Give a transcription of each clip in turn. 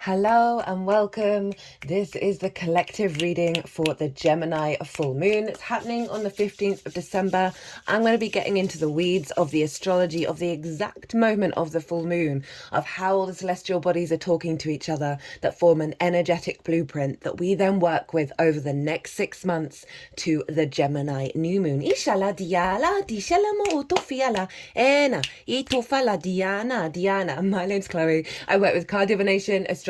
Hello and welcome. This is the collective reading for the Gemini full moon. It's happening on the 15th of December. I'm going to be getting into the weeds of the astrology of the exact moment of the full moon, of how all the celestial bodies are talking to each other that form an energetic blueprint that we then work with over the next 6 months to the Gemini new moon. Ishala diala dishala mo utofiala ena itofala Diana. My name's Chloe. I work with card divination, astrology,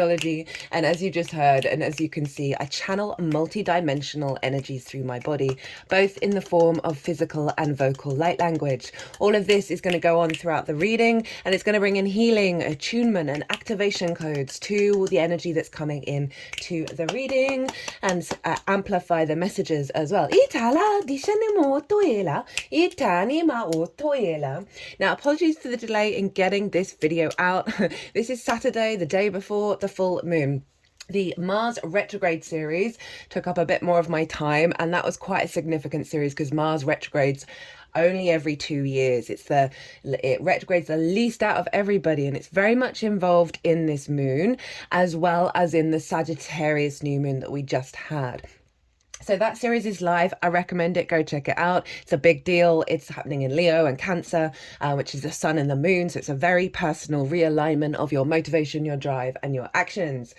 and as you just heard, and as you can see, I channel multi-dimensional energies through my body, both in the form of physical and vocal light language. All of this is going to go on throughout the reading, and it's going to bring in healing, attunement, and activation codes to the energy that's coming in to the reading, and amplify the messages as well. Now, apologies for the delay in getting this video out. This is Saturday, the day before the full moon. The Mars retrograde series took up a bit more of my time, and that was quite a significant series because Mars retrogrades only every 2 years. It retrogrades the least out of everybody, and it's very much involved in this moon as well as in the Sagittarius new moon that we just had. So that series is live. I recommend it. Go check it out. It's a big deal. It's happening in Leo and Cancer, which is the sun and the moon. So it's a very personal realignment of your motivation, your drive, and your actions.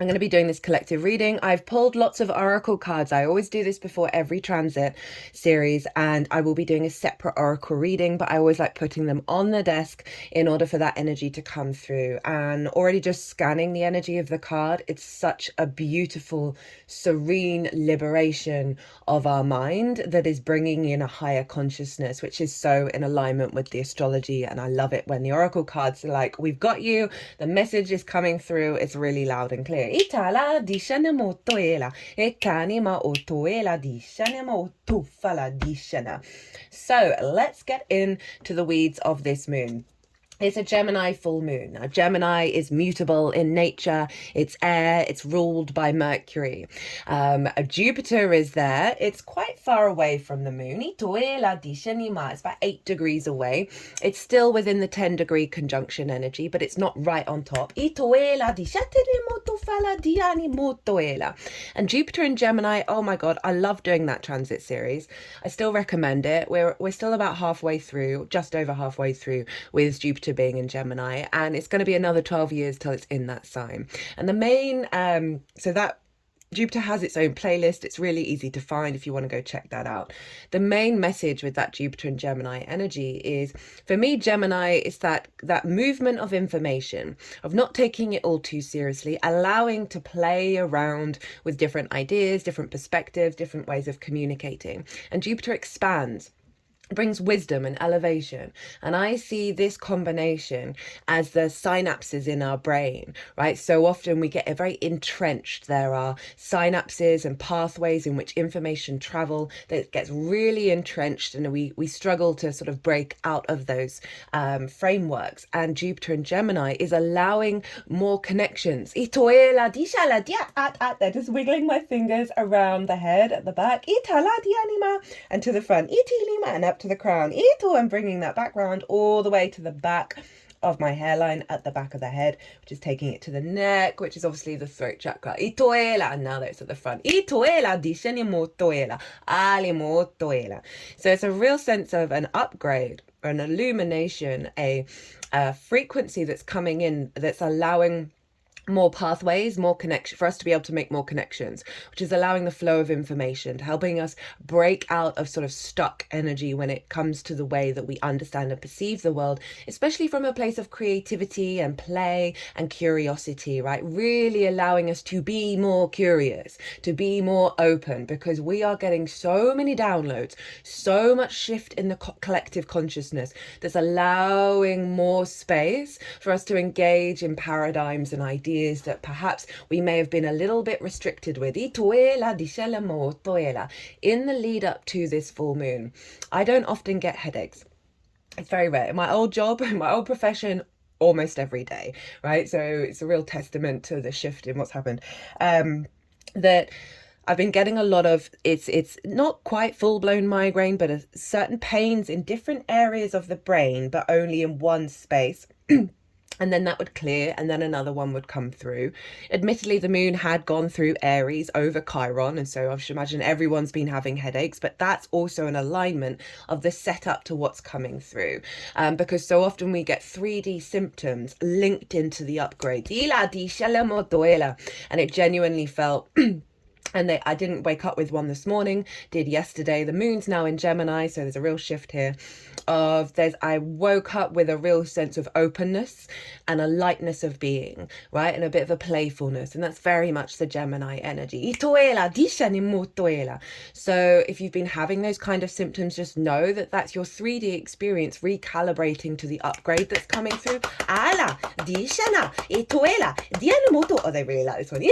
I'm going to be doing this collective reading. I've pulled lots of oracle cards. I always do this before every transit series, and I will be doing a separate oracle reading, but I always like putting them on the desk in order for that energy to come through. And already just scanning the energy of the card, it's such a beautiful, serene liberation of our mind that is bringing in a higher consciousness, which is so in alignment with the astrology. And I love it when the oracle cards are like, we've got you, the message is coming through, it's really loud and clear. Itala dishana motoela, ekanima otoela dishana motofala dishana. So let's get into the weeds of this moon. It's a Gemini full moon. Now, Gemini is mutable in nature. It's air. It's ruled by Mercury. Jupiter is there. It's quite far away from the moon. It's about 8 degrees away. It's still within the 10-degree conjunction energy, but it's not right on top. And Jupiter in Gemini, oh my God, I love doing that transit series. I still recommend it. We're still about halfway through, just over halfway through with Jupiter being in Gemini, and it's going to be another 12 years till it's in that sign. And the main so that Jupiter has its own playlist. It's really easy to find if you want to go check that out. The main message with that Jupiter and Gemini energy is, for me, Gemini is that movement of information, of not taking it all too seriously, allowing to play around with different ideas, different perspectives, different ways of communicating. And Jupiter expands, brings wisdom and elevation. And I see this combination as the synapses in our brain, right? So often we get very entrenched. There are synapses and pathways in which information travel that gets really entrenched, and we struggle to sort of break out of those frameworks. And Jupiter in Gemini is allowing more connections. They're just wiggling my fingers around the head at the back, and to the front, and up to the crown. I'm bringing that background all the way to the back of my hairline at the back of the head, which is taking it to the neck, which is obviously the throat chakra. And now that it's at the front. So it's a real sense of an upgrade, an illumination, a frequency that's coming in that's allowing more pathways, more connection, for us to be able to make more connections, which is allowing the flow of information, helping us break out of sort of stuck energy when it comes to the way that we understand and perceive the world, especially from a place of creativity and play and curiosity, right? Really allowing us to be more curious, to be more open, because we are getting so many downloads, so much shift in the collective consciousness that's allowing more space for us to engage in paradigms and ideas that perhaps we may have been a little bit restricted with in the lead up to this full moon. I don't often get headaches. It's very rare. In my old job, in my old profession, almost every day, right? So it's a real testament to the shift in what's happened. That I've been getting a lot of, it's not quite full-blown migraine, but certain pains in different areas of the brain, but only in one space. And then that would clear, and then another one would come through. Admittedly, the moon had gone through Aries over Chiron, and so I should imagine everyone's been having headaches, but that's also an alignment of the setup to what's coming through. Because so often we get 3D symptoms linked into the upgrade. And it genuinely felt and I didn't wake up with one this morning, did yesterday. The moon's now in Gemini, so there's a real shift here I woke up with a real sense of openness and a lightness of being, right? And a bit of a playfulness. And that's very much the Gemini energy. So if you've been having those kind of symptoms, just know that that's your 3D experience recalibrating to the upgrade that's coming through. Oh, they really like this one.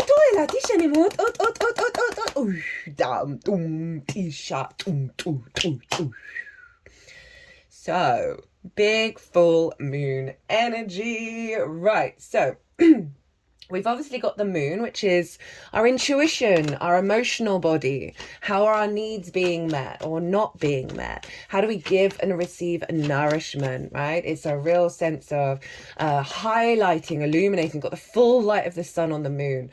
So, big full moon energy. Right, so we've obviously got the moon, which is our intuition, our emotional body. How are our needs being met or not being met? How do we give and receive nourishment, right? It's a real sense of highlighting, illuminating, got the full light of the sun on the moon,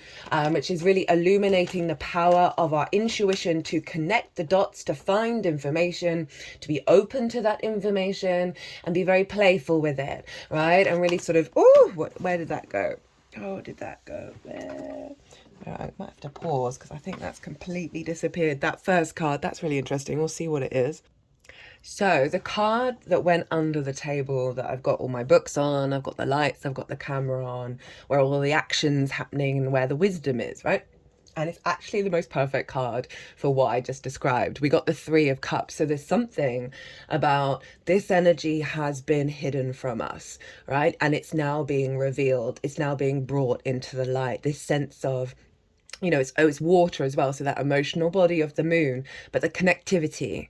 which is really illuminating the power of our intuition to connect the dots, to find information, to be open to that information and be very playful with it, right? And really sort of, where did that go? Oh, did that go there? I might have to pause because I think that's completely disappeared. That first card, that's really interesting. We'll see what it is. So the card that went under the table that I've got all my books on, I've got the lights, I've got the camera on, where all the action's happening and where the wisdom is, right? And it's actually the most perfect card for what I just described. We got the 3 of Cups. So there's something about this energy has been hidden from us, right? And it's now being revealed. It's now being brought into the light. This sense of, it's water as well. So that emotional body of the moon, but the connectivity.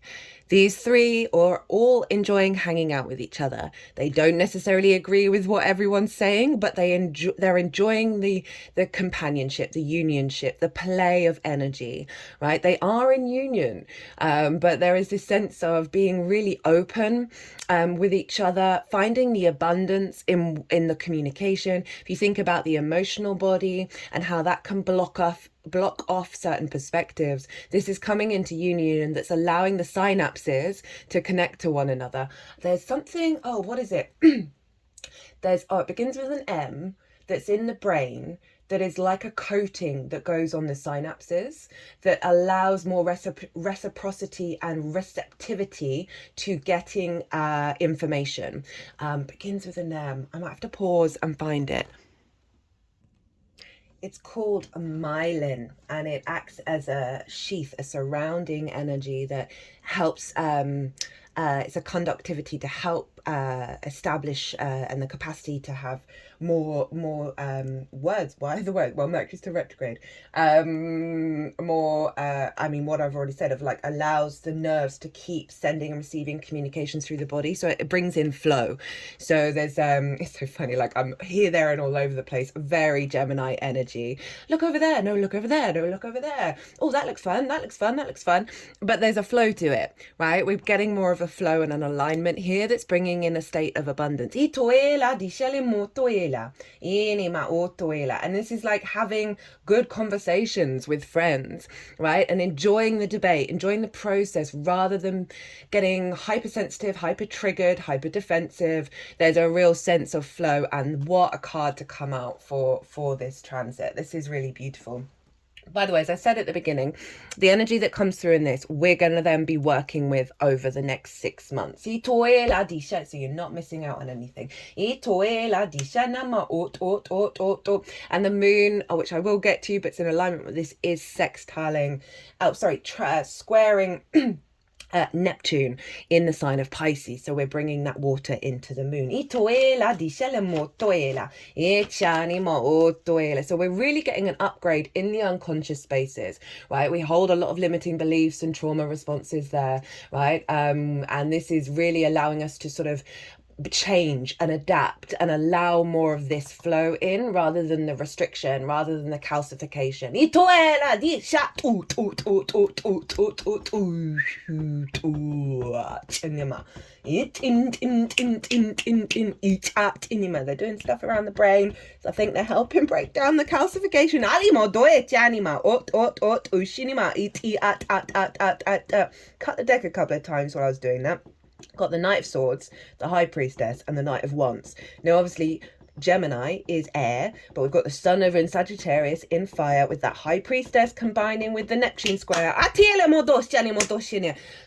These 3 are all enjoying hanging out with each other. They don't necessarily agree with what everyone's saying, but they're enjoying the companionship, the unionship, the play of energy, right? They are in union, but there is this sense of being really open with each other, finding the abundance in the communication. If you think about the emotional body and how that can block off certain perspectives, this is coming into union that's allowing the synapses to connect to one another. There's something, what is it? It begins with an M that's in the brain that is like a coating that goes on the synapses that allows more reciprocity and receptivity to getting information. Begins with an M. I might have to pause and find it. It's called a myelin, and it acts as a sheath, a surrounding energy that helps, it's a conductivity to help establish and the capacity to have more words. Why the word? Well, Mercury's to retrograde. What I've already said of like allows the nerves to keep sending and receiving communications through the body. So it brings in flow. So there's it's so funny, like I'm here, there and all over the place. Very Gemini energy. Look over there. No, look over there. No, look over there. Oh, that looks fun. That looks fun. That looks fun. But there's a flow to it, right? We're getting more of a flow and an alignment here that's bringing in a state of abundance. And this is like having good conversations with friends, right? And enjoying the debate, enjoying the process rather than getting hypersensitive, hyper triggered, hyper defensive. There's a real sense of flow, and what a card to come out for this transit. This is really beautiful. By the way, as I said at the beginning, the energy that comes through in this, we're going to then be working with over the next 6 months. So you're not missing out on anything. And the moon, which I will get to, but it's in alignment with this, is squaring Neptune in the sign of Pisces. So we're bringing that water into the moon. So we're really getting an upgrade in the unconscious spaces, right? We hold a lot of limiting beliefs and trauma responses there, right? And this is really allowing us to sort of change and adapt and allow more of this flow in rather than the restriction, rather than the calcification. They're doing stuff around the brain, so I think they're helping break down the calcification. Cut the deck a couple of times while I was doing that. Got the Knight of Swords, the High Priestess, and the Knight of Wands. Now, obviously, Gemini is air, but we've got the Sun over in Sagittarius in fire with that High Priestess combining with the Neptune square.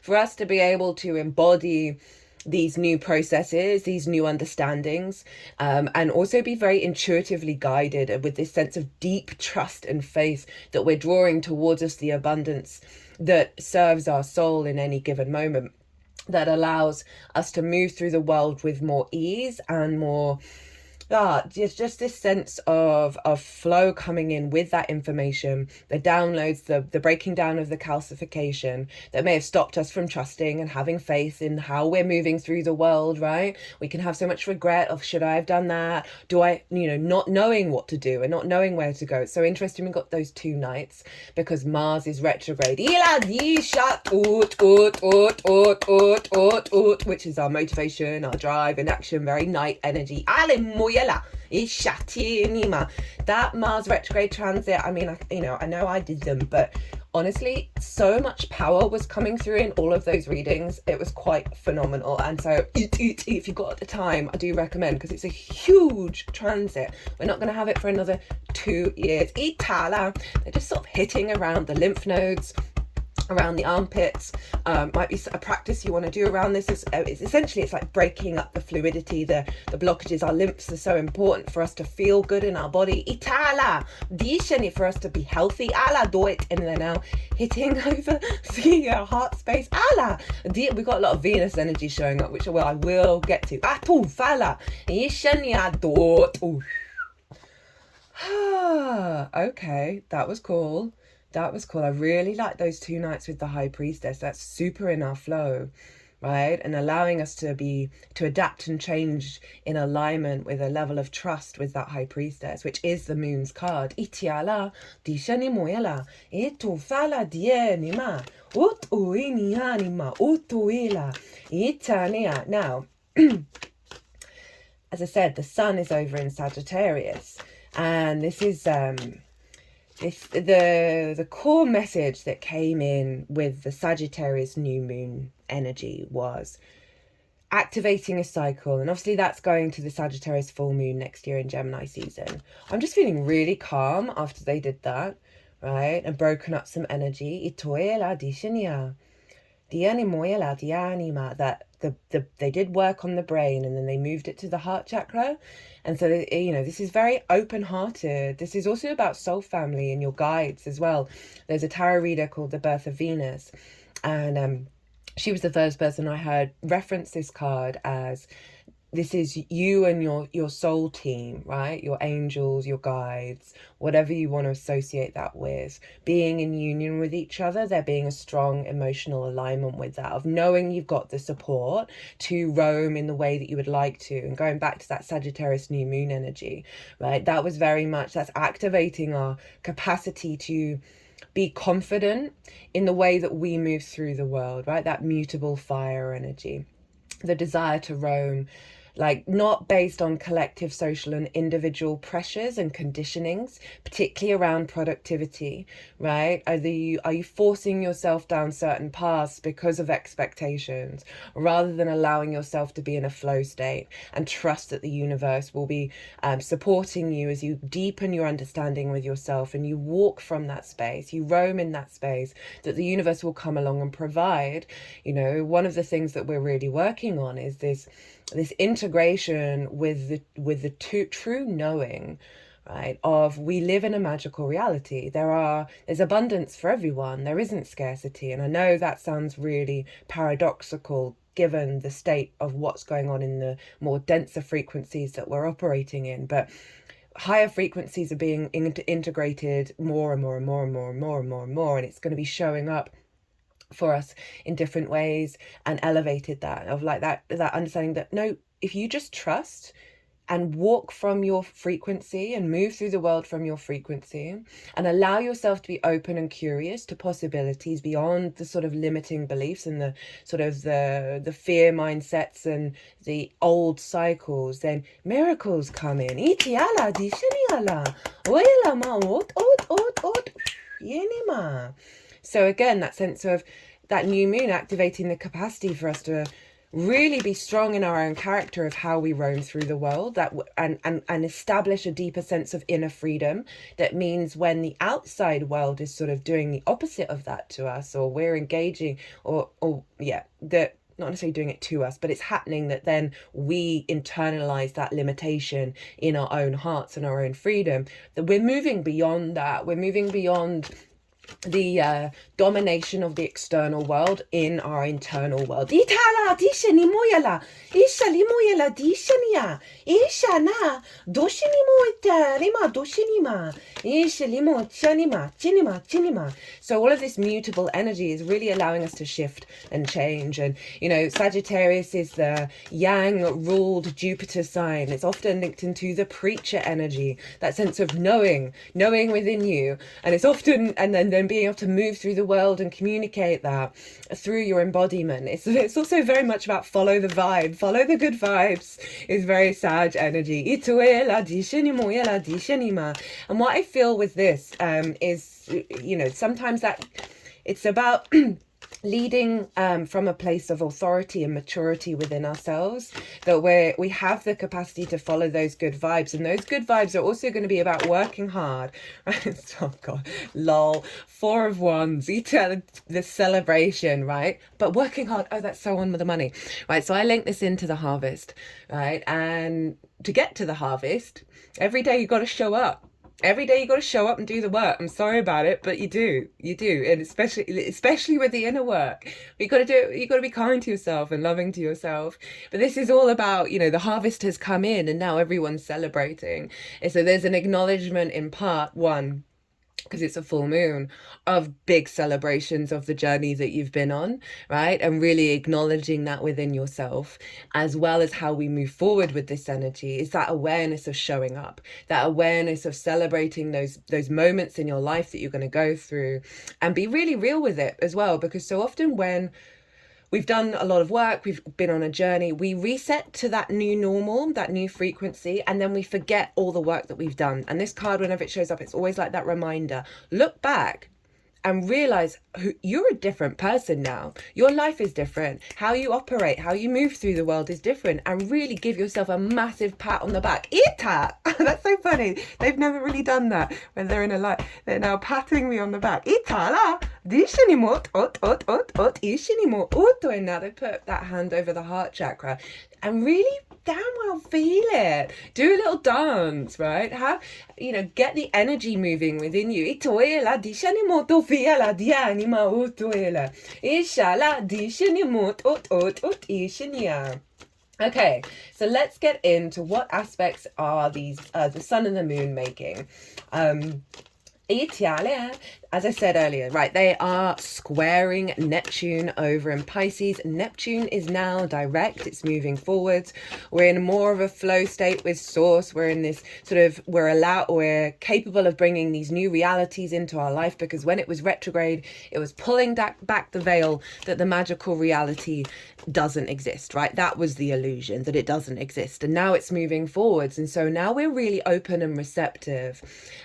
For us to be able to embody these new processes, these new understandings, and also be very intuitively guided with this sense of deep trust and faith that we're drawing towards us the abundance that serves our soul in any given moment, that allows us to move through the world with more ease and more just this sense of flow coming in with that information, the downloads, the breaking down of the calcification that may have stopped us from trusting and having faith in how we're moving through the world, right? We can have so much regret of, should I have done that? Do I, not knowing what to do and not knowing where to go. It's so interesting we got those two nights because Mars is retrograde, which is our motivation, our drive and action, very night energy. That Mars retrograde transit, I mean, I know I did them, but honestly, so much power was coming through in all of those readings. It was quite phenomenal. And so if you've got the time, I do recommend, because it's a huge transit. We're not going to have it for another 2 years. They're just sort of hitting around the lymph nodes, around the armpits. Might be a practice you want to do around this. It's essentially, it's like breaking up the fluidity, the blockages. Our lymphs are so important for us to feel good in our body. For us to be healthy. Do it. And they're now hitting over the heart space. We've got a lot of Venus energy showing up, which I will get to. Okay, that was cool. That was cool. I really like those two nights with the High Priestess. That's super in our flow, right? And allowing us to adapt and change in alignment with a level of trust with that High Priestess, which is the Moon's card. Now, as I said, the Sun is over in Sagittarius, and this is the core message that came in with the Sagittarius new moon energy was activating a cycle. And obviously that's going to the Sagittarius full moon next year in Gemini season. I'm just feeling really calm after they did that, right? And broken up some energy. That they did work on the brain, and then they moved it to the heart chakra. And so, this is very open-hearted. This is also about soul family and your guides as well. There's a tarot reader called the Birth of Venus, and she was the first person I heard reference this card as, this is you and your soul team, right? Your angels, your guides, whatever you want to associate that with, being in union with each other. There being a strong emotional alignment with that, of knowing you've got the support to roam in the way that you would like to. And going back to that Sagittarius new moon energy, right? That was very much, that's activating our capacity to be confident in the way that we move through the world, right? That mutable fire energy, the desire to roam, like not based on collective social and individual pressures and conditionings, particularly around productivity, right? Are you forcing yourself down certain paths because of expectations, rather than allowing yourself to be in a flow state and trust that the universe will be supporting you as you deepen your understanding with yourself and you walk from that space, you roam in that space, that the universe will come along and provide. One of the things that we're really working on is this integration with the true knowing, right, of we live in a magical reality. There's abundance for everyone. There isn't scarcity. And I know that sounds really paradoxical given the state of what's going on in the more denser frequencies that we're operating in, but higher frequencies are being integrated more and more and more and more and more and more and more, and it's going to be showing up for us in different ways, and elevated that, of like that understanding that no, if you just trust and walk from your frequency and move through the world from your frequency and allow yourself to be open and curious to possibilities beyond the sort of limiting beliefs and the sort of the fear mindsets and the old cycles, then miracles come in. Itiala, dishaniala, oila ma, ot, yenima. So again, that sense of that new moon activating the capacity for us to really be strong in our own character of how we roam through the world, and establish a deeper sense of inner freedom. That means when the outside world is sort of doing the opposite of that to us, or we're engaging, or that not necessarily doing it to us, but it's happening, that then we internalize that limitation in our own hearts and our own freedom, that we're moving beyond that. We're moving beyond the domination of the external world in our internal world. Itala dishani moyala, ishali moyala dishania, ishana doshini moita rima doshinima, ishalimo chinima. So all of this mutable energy is really allowing us to shift and change. And you know, Sagittarius is the yang ruled Jupiter sign. It's often linked into the preacher energy, that sense of knowing within you, and it's often and then being able to move through the world and communicate that through your embodiment. It's also very much about follow the vibe, follow the good vibes. Is very Sag energy. And what I feel with this is, you know, sometimes that it's about leading from a place of authority and maturity within ourselves, that we have the capacity to follow those good vibes, and those good vibes are also going to be about working hard, right? Oh god, lol, 4 of Wands, the celebration, right? But working hard, oh, that's so on with the money, right? So I link this into the harvest, right? And to get to the harvest, every day you've got to show up. Every day you got to show up and do the work. I'm sorry about it, but you do, and especially with the inner work, you got to do it. You got to be kind to yourself and loving to yourself. But this is all about, you know, the harvest has come in, and now everyone's celebrating. And so there's an acknowledgement in part 1, because it's a full moon, of big celebrations of the journey that you've been on, right? And really acknowledging that within yourself, as well as how we move forward with this energy, is that awareness of showing up, that awareness of celebrating those moments in your life that you're going to go through, and be really real with it as well. Because so often when we've done a lot of work, we've been on a journey, we reset to that new normal, that new frequency, and then we forget all the work that we've done. And this card, whenever it shows up, it's always like that reminder. Look back and realize you're a different person now. Your life is different. How you operate, how you move through the world is different, and really give yourself a massive pat on the back. Ita! That's so funny. They've never really done that when they're in a life. They're now patting me on the back. Ita la! And now they put that hand over the heart chakra and really damn well feel it. Do a little dance, right? Have, you know, get the energy moving within you. Okay, so let's get into what aspects are these the sun and the moon making. As I said earlier, right, they are squaring Neptune over in Pisces. Neptune is now direct, it's moving forwards. We're in more of a flow state with Source. We're in this sort of, we're capable of bringing these new realities into our life, because when it was retrograde, it was pulling back the veil that the magical reality doesn't exist, right? That was the illusion, that it doesn't exist. And now it's moving forwards. And so now we're really open and receptive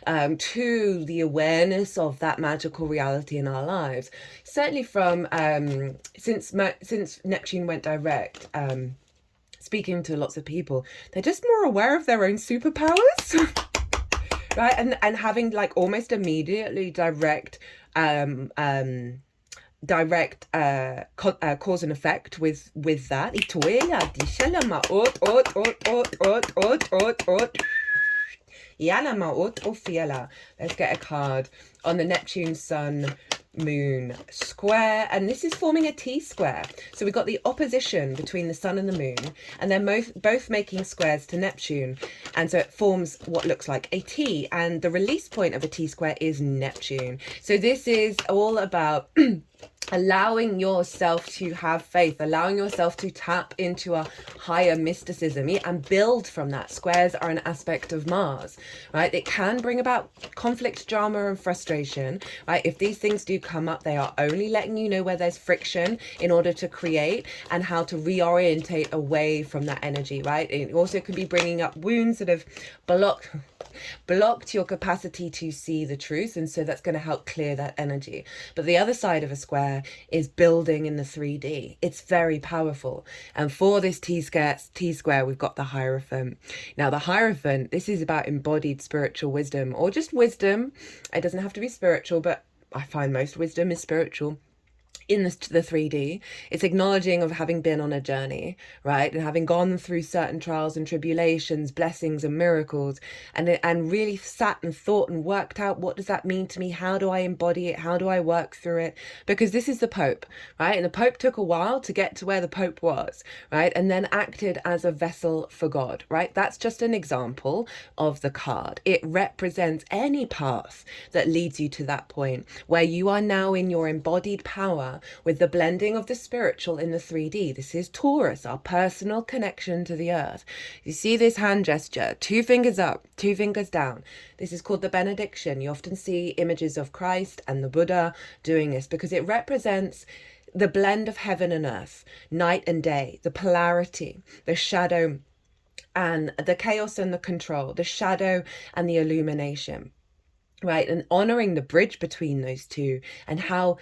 to the awareness of that magical reality in our lives. Certainly from since Neptune went direct, speaking to lots of people, they're just more aware of their own superpowers. Right, and having like almost immediately direct cause and effect with that. Let's get a card on the Neptune Sun Moon square, and this is forming a T-square. So we've got the opposition between the sun and the moon, and they're both making squares to Neptune, and so it forms what looks like a T, and the release point of a T-square is Neptune. So this is all about allowing yourself to have faith, allowing yourself to tap into a higher mysticism and build from that. Squares are an aspect of Mars, right? It can bring about conflict, drama, and frustration, right? If these things do come up, they are only letting you know where there's friction in order to create and how to reorientate away from that energy, right? It also could be bringing up wounds that have blocked your capacity to see the truth, and so that's going to help clear that energy. But the other side of a square is building in the 3D. It's very powerful, and for this T-square we've got the Hierophant. Now the Hierophant, this is about embodied spiritual wisdom, or just wisdom. It doesn't have to be spiritual, but I find most wisdom is spiritual. In the 3D, it's acknowledging of having been on a journey, right, and having gone through certain trials and tribulations, blessings and miracles, and really sat and thought and worked out, what does that mean to me? How do I embody it? How do I work through it? Because this is the Pope, right? And the Pope took a while to get to where the Pope was, right, and then acted as a vessel for God, right? That's just an example of the card. It represents any path that leads you to that point where you are now in your embodied power with the blending of the spiritual in the 3D. This is Taurus, our personal connection to the earth. You see this hand gesture, 2 fingers up, 2 fingers down. This is called the benediction. You often see images of Christ and the Buddha doing this because it represents the blend of heaven and earth, night and day, the polarity, the shadow and the chaos and the control, the shadow and the illumination, right? And honoring the bridge between those two, and how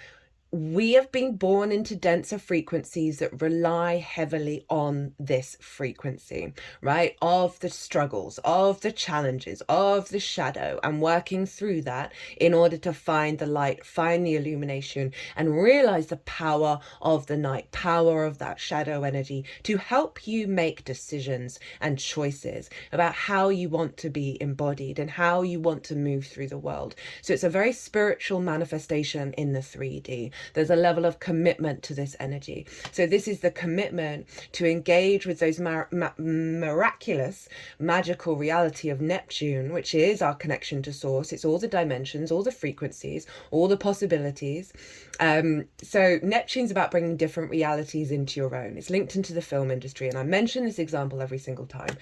we have been born into denser frequencies that rely heavily on this frequency, right? Of the struggles, of the challenges, of the shadow, and working through that in order to find the light, find the illumination, and realize the power of the night, power of that shadow energy to help you make decisions and choices about how you want to be embodied and how you want to move through the world. So it's a very spiritual manifestation in the 3D. There's a level of commitment to this energy. So this is the commitment to engage with those miraculous, magical reality of Neptune, which is our connection to source. It's all the dimensions, all the frequencies, all the possibilities. So Neptune's about bringing different realities into your own. It's linked into the film industry. And I mention this example every single time,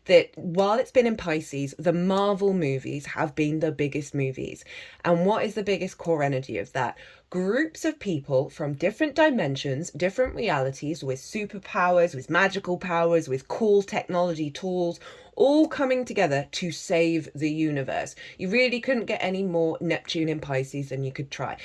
that while it's been in Pisces, the Marvel movies have been the biggest movies. And what is the biggest core energy of that? Groups of people from different dimensions, different realities, with superpowers, with magical powers, with cool technology tools, all coming together to save the universe. You really couldn't get any more Neptune in Pisces than you could try.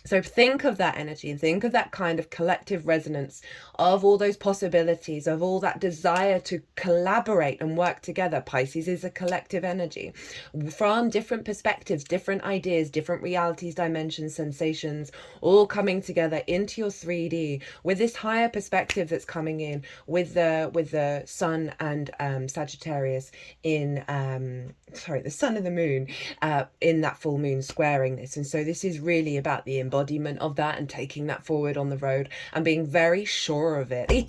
So think of that energy and think of that kind of collective resonance of all those possibilities, of all that desire to collaborate and work together. Pisces is a collective energy from different perspectives, different ideas, different realities, dimensions, sensations, all coming together into your 3D with this higher perspective that's coming in with the sun and Sagittarius in the sun and the moon in that full moon squaring this. And so this is really about the embodiment of that and taking that forward on the road and being very sure of it. I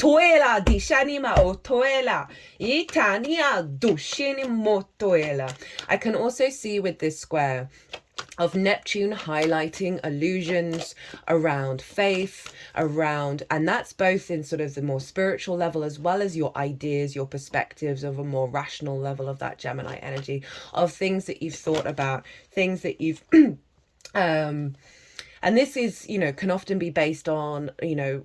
can also see with this square of Neptune highlighting illusions around faith, and that's both in sort of the more spiritual level as well as your ideas, your perspectives of a more rational level of that Gemini energy, of things that you've thought about, things that you've and this is, can often be based on,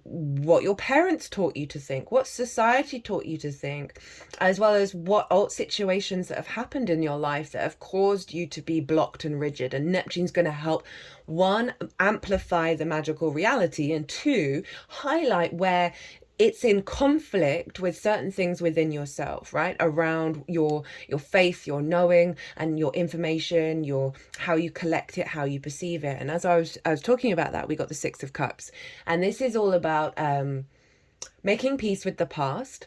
what your parents taught you to think, what society taught you to think, as well as what situations that have happened in your life that have caused you to be blocked and rigid. And Neptune's going to help, 1, amplify the magical reality, and 2, highlight where it's in conflict with certain things within yourself, right? Around your faith, your knowing, and your information, how you collect it, how you perceive it. And as I was talking about that, we got the 6 of Cups. And this is all about making peace with the past,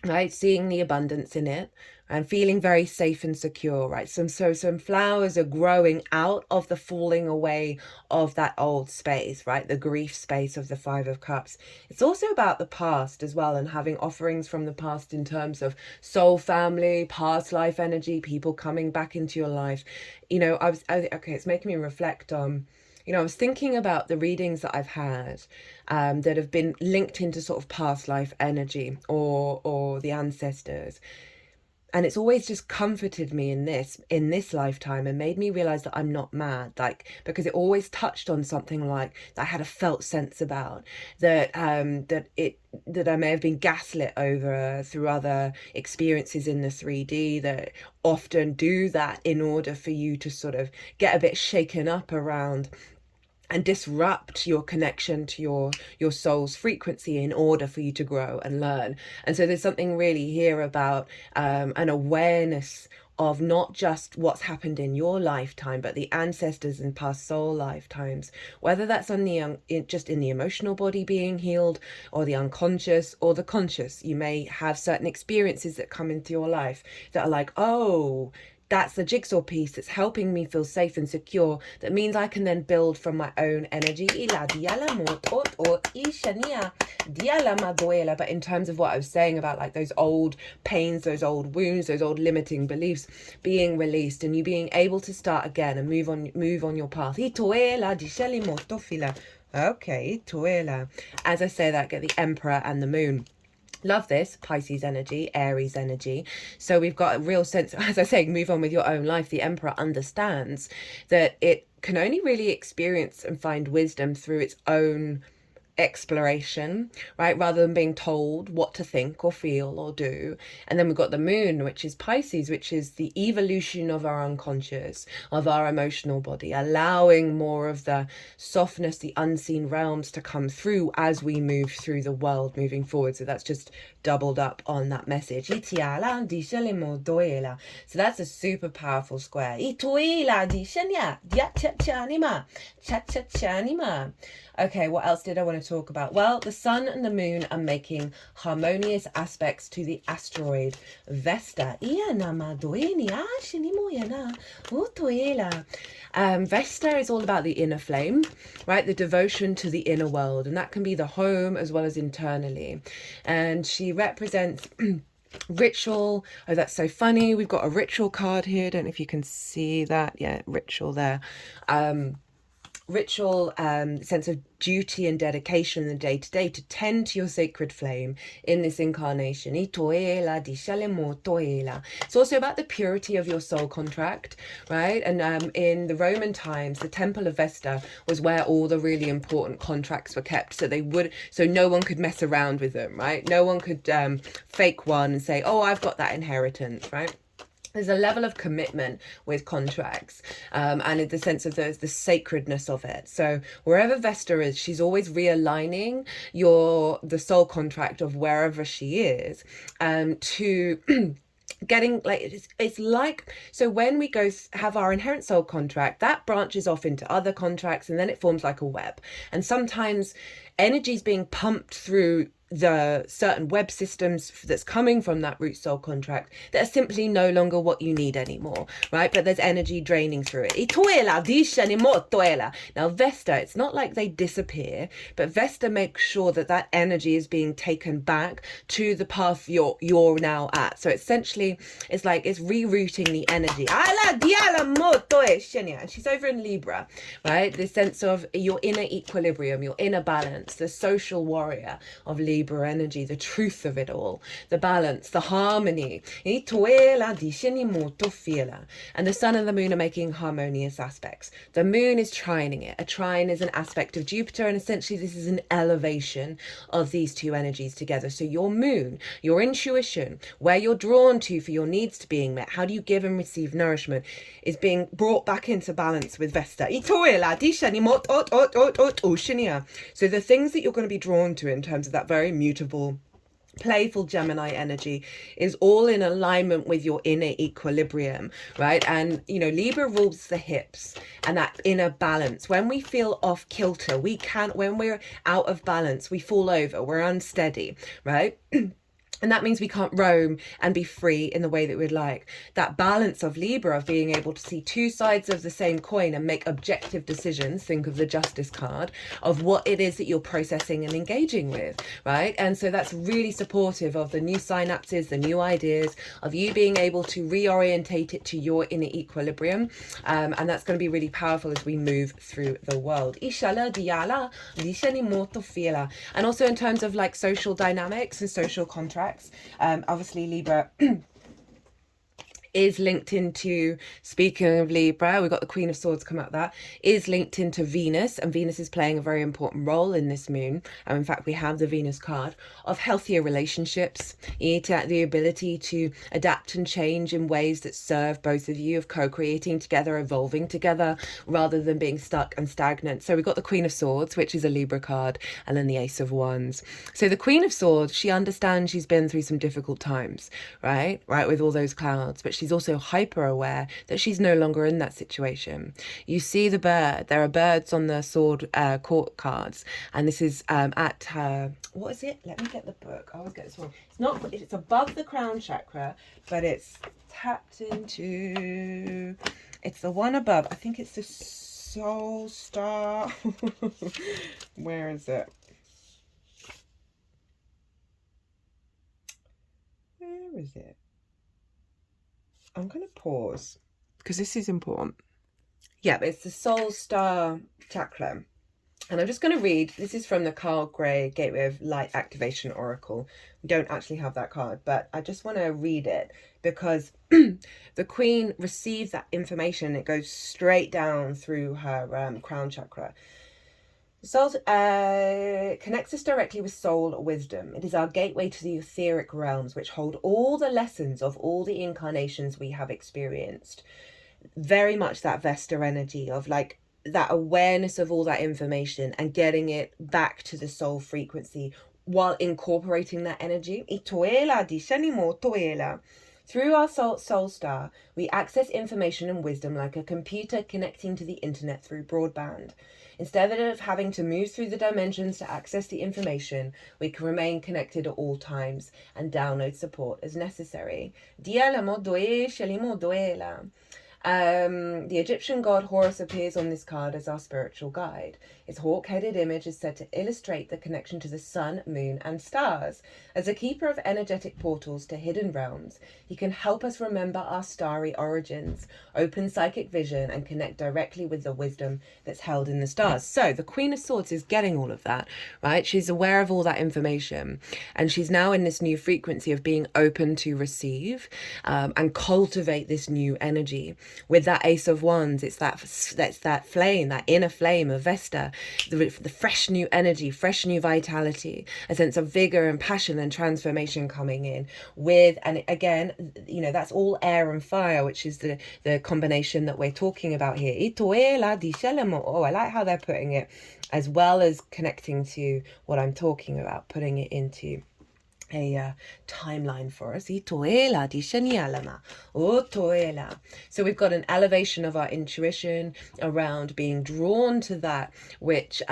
right? Seeing the abundance in it and feeling very safe and secure, right? Some flowers are growing out of the falling away of that old space, right? The grief space of the Five of Cups. It's also about the past as well, and having offerings from the past in terms of soul family, past life energy, people coming back into your life. You know, okay, it's making me reflect on, you know, I was thinking about the readings that I've had that have been linked into sort of past life energy or the ancestors. And it's always just comforted me in this lifetime and made me realize that I'm not mad, like, because it always touched on something like that I had a felt sense about, that that I may have been gaslit over through other experiences in the 3D that often do that in order for you to sort of get a bit shaken up around and disrupt your connection to your soul's frequency in order for you to grow and learn. And so there's something really here about an awareness of not just what's happened in your lifetime, but the ancestors and past soul lifetimes, whether that's on the just in the emotional body being healed, or the unconscious or the conscious. You may have certain experiences that come into your life that are like, oh, that's the jigsaw piece that's helping me feel safe and secure. That means I can then build from my own energy. But in terms of what I was saying about like those old pains, those old wounds, those old limiting beliefs being released, and you being able to start again and move on your path. Okay, as I say that, get the Emperor and the Moon. Love this Pisces energy, Aries energy. So we've got a real sense, as I say, move on with your own life. The Emperor understands that it can only really experience and find wisdom through its own exploration, right, rather than being told what to think or feel or do. And then we've got the Moon, which is Pisces, which is the evolution of our unconscious, of our emotional body, allowing more of the softness, the unseen realms to come through as we move through the world moving forward. So that's just doubled up on that message. So that's a super powerful square. Okay, what else did I want to talk about? Well, the Sun and the Moon are making harmonious aspects to the asteroid Vesta. Vesta is all about the inner flame, right? The devotion to the inner world, and that can be the home as well as internally. And she represents ritual. Oh, that's so funny. We've got a ritual card here. Don't know if you can see that. Yeah, ritual there. Ritual, sense of duty and dedication in the day-to-day to tend to your sacred flame in this incarnation. It's also about the purity of your soul contract, right? And in the Roman times, the Temple of Vesta was where all the really important contracts were kept, so no one could mess around with them, right? No one could fake one and say, oh, I've got that inheritance, right? There's a level of commitment with contracts, and in the sense of the sacredness of it. So wherever Vesta is, she's always realigning the soul contract of wherever she is, to getting like it's like, so when we go have our inherent soul contract, that branches off into other contracts, and then it forms like a web. And sometimes energy is being pumped through the certain web systems that's coming from that root soul contract that are simply no longer what you need anymore, right? But there's energy draining through it. Now Vesta, it's not like they disappear, but Vesta makes sure that energy is being taken back to the path you're now at. So essentially it's like it's rerouting the energy. And she's over in Libra, right? The sense of your inner equilibrium, your inner balance, the social warrior of Libra energy, the truth of it all, the balance, the harmony. And the Sun and the Moon are making harmonious aspects. The Moon is trining it. A trine is an aspect of Jupiter, and essentially this is an elevation of these two energies together. So your Moon, your intuition, where you're drawn to for your needs to being met, how do you give and receive nourishment, is being brought back into balance with Vesta. So the things that you're going to be drawn to in terms of that very mutable, playful Gemini energy is all in alignment with your inner equilibrium, right? And Libra rules the hips and that inner balance. When we feel off kilter, when we're out of balance, we fall over, we're unsteady, right? And that means we can't roam and be free in the way that we'd like. That balance of Libra, of being able to see two sides of the same coin and make objective decisions, think of the Justice card, of what it is that you're processing and engaging with, right? And so that's really supportive of the new synapses, the new ideas, of you being able to reorientate it to your inner equilibrium. And that's going to be really powerful as we move through the world. And also in terms of like social dynamics and social contracts. Obviously Libra is linked into, speaking of Libra, we've got the Queen of Swords come out, that is linked into Venus, and Venus is playing a very important role in this moon. And in fact, we have the Venus card of healthier relationships, the ability to adapt and change in ways that serve both of you, of co-creating together, evolving together, rather than being stuck and stagnant. So we've got the Queen of Swords, which is a Libra card, and then the Ace of Wands. So the Queen of Swords, she understands she's been through some difficult times, right, with all those clouds, but she's also hyper aware that she's no longer in that situation. You see the bird, there are birds on the sword court cards, and this is at her, what is it? Let me get the book. I always get this wrong. It's above the crown chakra, but it's tapped into, it's the one above. I think it's the soul star. Where is it? Where is it? I'm going to pause because this is important. Yeah, it's the soul star chakra. And I'm just going to read. This is from the Carl Gray Gateway of Light Activation Oracle. We don't actually have that card, but I just want to read it because the Queen received that information. It goes straight down through her crown chakra. Soul connects us directly with soul wisdom. It is our gateway to the etheric realms, which hold all the lessons of all the incarnations we have experienced. Very much that Vesta energy of like that awareness of all that information and getting it back to the soul frequency while incorporating that energy. Through our soul star, we access information and wisdom like a computer connecting to the internet through broadband. Instead of having to move through the dimensions to access the information, we can remain connected at all times and download support as necessary. The Egyptian god Horus appears on this card as our spiritual guide. His hawk-headed image is said to illustrate the connection to the sun, moon, and stars. As a keeper of energetic portals to hidden realms, he can help us remember our starry origins, open psychic vision, and connect directly with the wisdom that's held in the stars. So the Queen of Swords is getting all of that, right? She's aware of all that information, and she's now in this new frequency of being open to receive and cultivate this new energy. With that Ace of Wands, it's that flame, that inner flame of Vesta, the fresh new energy, fresh new vitality, a sense of vigor and passion and transformation coming in with, and again, you know, that's all air and fire, which is the combination that we're talking about here. Oh, I like how they're putting it, as well as connecting to what I'm talking about, putting it into a timeline for us. So we've got an elevation of our intuition around being drawn to that which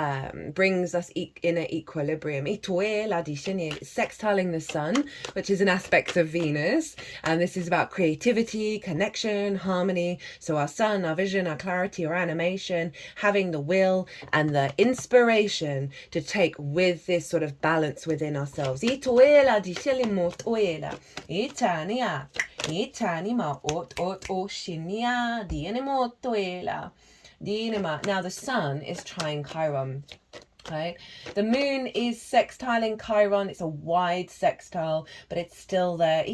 brings us inner equilibrium. Sextiling the sun, which is an aspect of Venus, and this is about creativity, connection, harmony. So our sun, our vision, our clarity, our animation, having the will and the inspiration to take with this sort of balance within ourselves. Now the sun is trying Chiron. Right, the moon is sextiling Chiron. It's a wide sextile, but it's still there.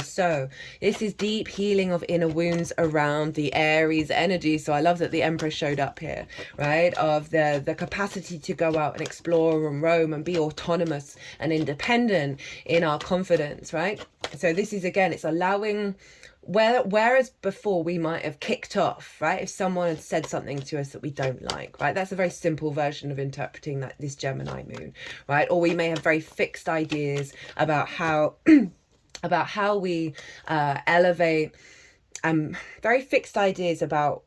So this is deep healing of inner wounds around the Aries energy. So I love that the Emperor showed up here, right? Of the capacity to go out and explore and roam and be autonomous and independent in our confidence, right? So this is, again, it's allowing, whereas before we might have kicked off, right, if someone had said something to us that we don't like, right, that's a very simple version of interpreting that, this Gemini moon, right? Or we may have very fixed ideas about how about how we elevate, very fixed ideas about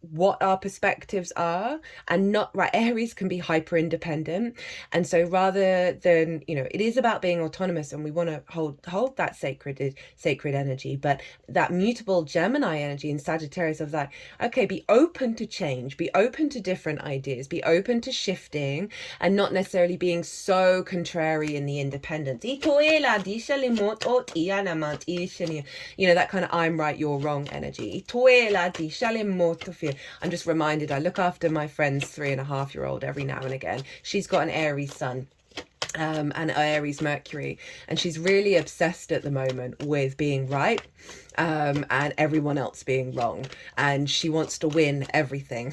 what our perspectives are, and not right. Aries can be hyper independent, and so rather than, you know, it is about being autonomous, and we want to hold that sacred energy, but that mutable Gemini energy in Sagittarius of that, okay, be open to change, be open to different ideas, be open to shifting, and not necessarily being so contrary in the independence. You know, that kind of I'm right, you're wrong energy. I'm just reminded, I look after my friend's 3.5-year-old every now and again. She's got an Aries sun and Aries Mercury, and she's really obsessed at the moment with being right, and everyone else being wrong, and she wants to win everything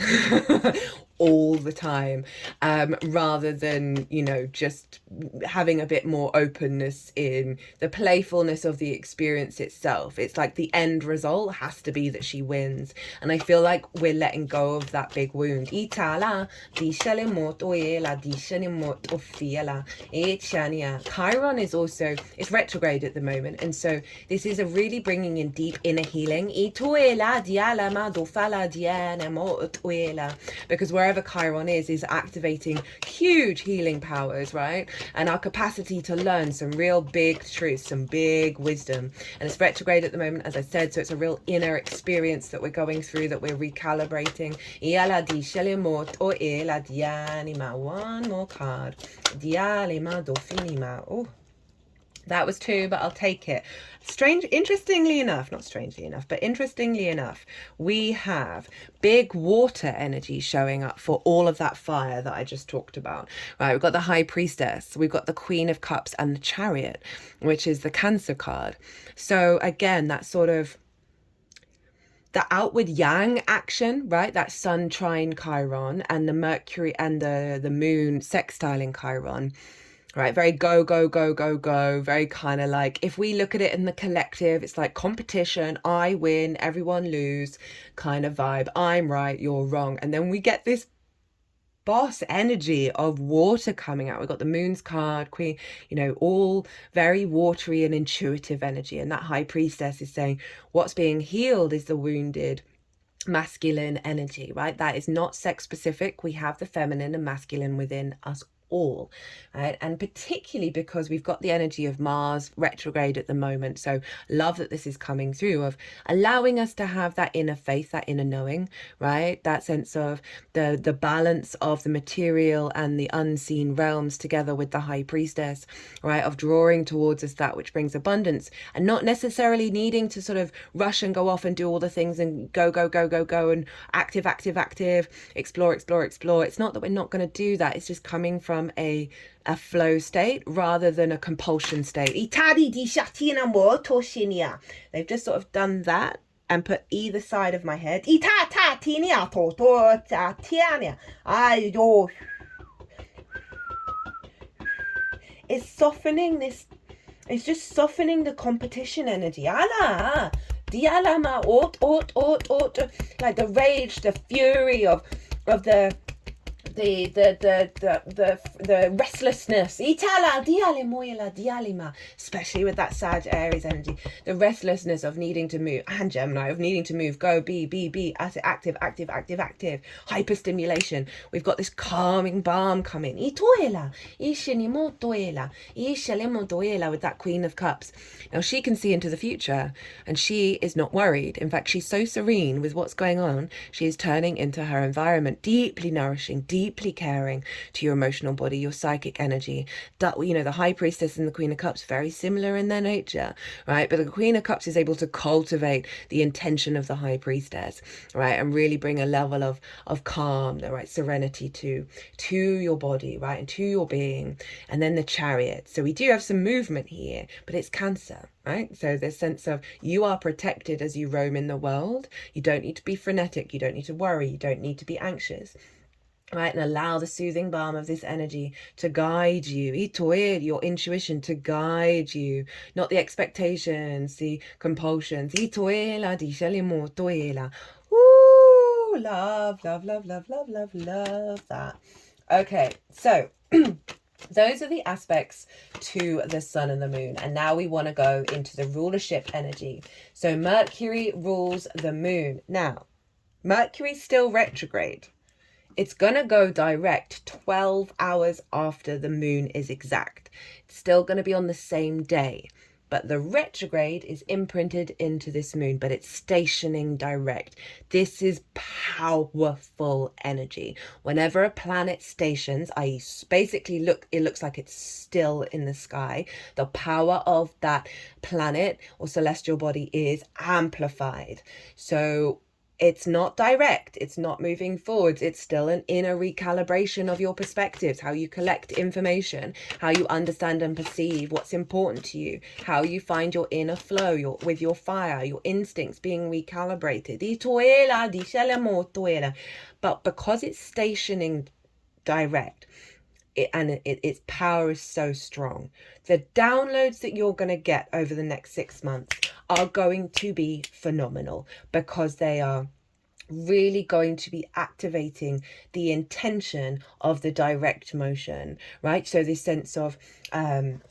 all the time, rather than, you know, just having a bit more openness in the playfulness of the experience itself. It's like the end result has to be that she wins, and I feel like we're letting go of that big wound. Chiron is also, it's retrograde at the moment, and so this is a really bringing in deep inner healing, because wherever Chiron is activating huge healing powers, right? And our capacity to learn some real big truths, some big wisdom. And it's retrograde at the moment, as I said, so it's a real inner experience that we're going through, that we're recalibrating. One more card. Oh, that was 2, but I'll take it. Interestingly enough, we have big water energy showing up for all of that fire that I just talked about. Right, we've got the High Priestess, we've got the Queen of Cups, and the Chariot, which is the Cancer card. So again, that sort of the outward yang action, right? That Sun trine Chiron, and the Mercury and the Moon sextiling Chiron. Right, very go, very kind of like, if we look at it in the collective, it's like competition, I win, everyone lose kind of vibe. I'm right, you're wrong. And then we get this boss energy of water coming out. We've got the Moon's card, Queen, you know, all very watery and intuitive energy. And that High Priestess is saying what's being healed is the wounded masculine energy, right? That is not sex specific. We have the feminine and masculine within us all, right? And particularly because we've got the energy of Mars retrograde at the moment, so love that this is coming through, of allowing us to have that inner faith, that inner knowing, right? That sense of the balance of the material and the unseen realms together with the High Priestess, right? Of drawing towards us that which brings abundance, and not necessarily needing to sort of rush and go off and do all the things and go and active, explore. It's not that we're not going to do that, it's just coming from a flow state rather than a compulsion state. They've just sort of done that and put either side of my head. It's softening this, it's just softening the competition energy. Like the rage, the fury of the restlessness, especially with that Sag Aries energy, the restlessness of needing to move, and Gemini of needing to move, go, be active, hyperstimulation. We've got this calming balm coming with that Queen of Cups. Now she can see into the future, and she is not worried. In fact, she's so serene with what's going on. She is turning into her environment deeply nourishing, deeply caring to your emotional body, your psychic energy. That, you know, the High Priestess and the Queen of Cups, very similar in their nature, right? But the Queen of Cups is able to cultivate the intention of the High Priestess, right? And really bring a level of calm, the right serenity to your body, right? And to your being. And then the Chariot. So we do have some movement here, but it's Cancer, right? So this sense of you are protected as you roam in the world. You don't need to be frenetic. You don't need to worry. You don't need to be anxious. Right, and allow the soothing balm of this energy to guide you, your intuition to guide you, not the expectations, the compulsions. Ooh, love that. Okay, so those are the aspects to the Sun and the Moon, and now we want to go into the rulership energy. So Mercury rules the Moon. Now, Mercury's still retrograde. It's going to go direct 12 hours after the moon is exact. It's still going to be on the same day. But the retrograde is imprinted into this moon, but it's stationing direct. This is powerful energy. Whenever a planet stations, i.e. basically it looks like it's still in the sky, the power of that planet or celestial body is amplified. So it's not direct, it's not moving forwards, it's still an inner recalibration of your perspectives, how you collect information, how you understand and perceive what's important to you, how you find your inner flow, with your fire, your instincts being recalibrated. But because it's stationing direct, its power is so strong. The downloads that you're going to get over the next 6 months are going to be phenomenal, because they are really going to be activating the intention of the direct motion, right? So this sense of how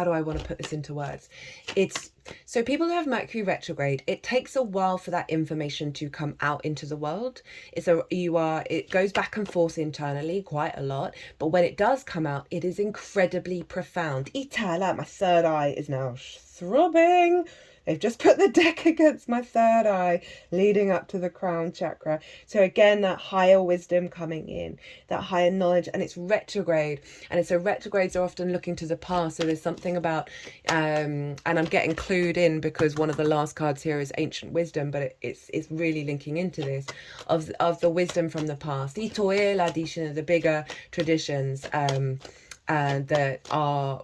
do I want to put this into words? It's so people who have Mercury retrograde, it takes a while for that information to come out into the world. It goes back and forth internally quite a lot, but when it does come out, it is incredibly profound. Itala, my third eye is now throbbing. They've just put the deck against my third eye, leading up to the crown chakra. So again, that higher wisdom coming in, that higher knowledge, and it's retrograde. And so retrogrades are often looking to the past. So there's something about, and I'm getting clued in because one of the last cards here is ancient wisdom, but it's really linking into this, of the wisdom from the past. The bigger traditions that are...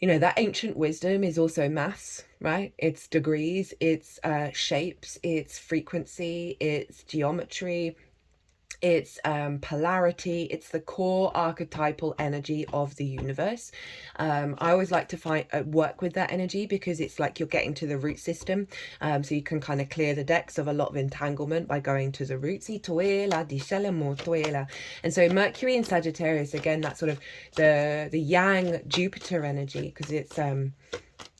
You know, that ancient wisdom is also maths, right? It's degrees, it's shapes, it's frequency, it's geometry, it's polarity, it's the core archetypal energy of the universe. I always like to work with that energy, because it's like you're getting to the root system. So you can kind of clear the decks of a lot of entanglement by going to the roots. And so Mercury in Sagittarius, again, that's sort of the yang Jupiter energy, because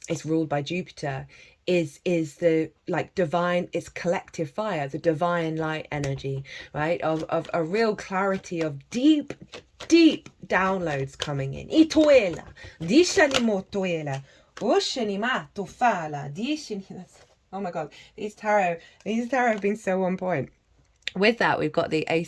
it's ruled by Jupiter, is the like divine, it's collective fire, the divine light energy, right? Of a real clarity of deep downloads coming in. Itoela, dishani motoela, oshani matofala, dishani. Oh my God, these tarot have been so on point. With that, we've got the the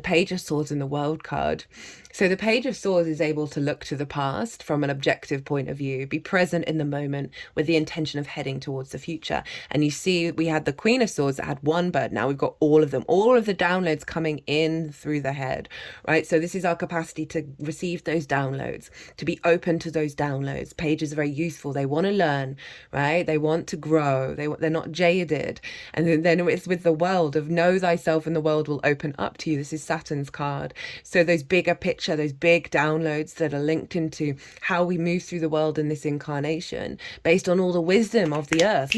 Page of Swords in the World card. So the Page of Swords is able to look to the past from an objective point of view, be present in the moment with the intention of heading towards the future. And you see, we had the Queen of Swords that had one bird. Now we've got all of them, all of the downloads coming in through the head, right? So this is our capacity to receive those downloads, to be open to those downloads. Pages are very useful. They want to learn, right? They want to grow. They're not jaded. And then it's with the world of know thyself and the world will open up to you. This is Saturn's card. So those bigger picture, those big downloads that are linked into how we move through the world in this incarnation, based on all the wisdom of the earth,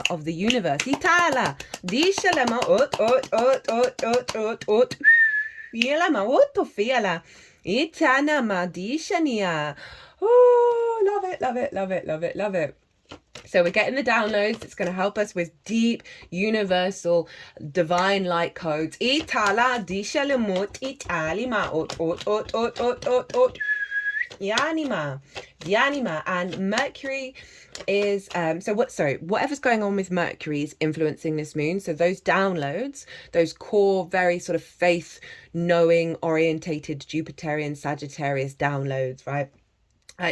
of the universe. Oh, love it, love it, love it, love it, love it. So we're getting the downloads. It's going to help us with deep, universal, divine light codes. Itala dishalemut italima ot yanima. And Mercury is whatever's going on with Mercury is influencing this moon. So those downloads, those core, very sort of faith knowing orientated Jupiterian Sagittarius downloads, right?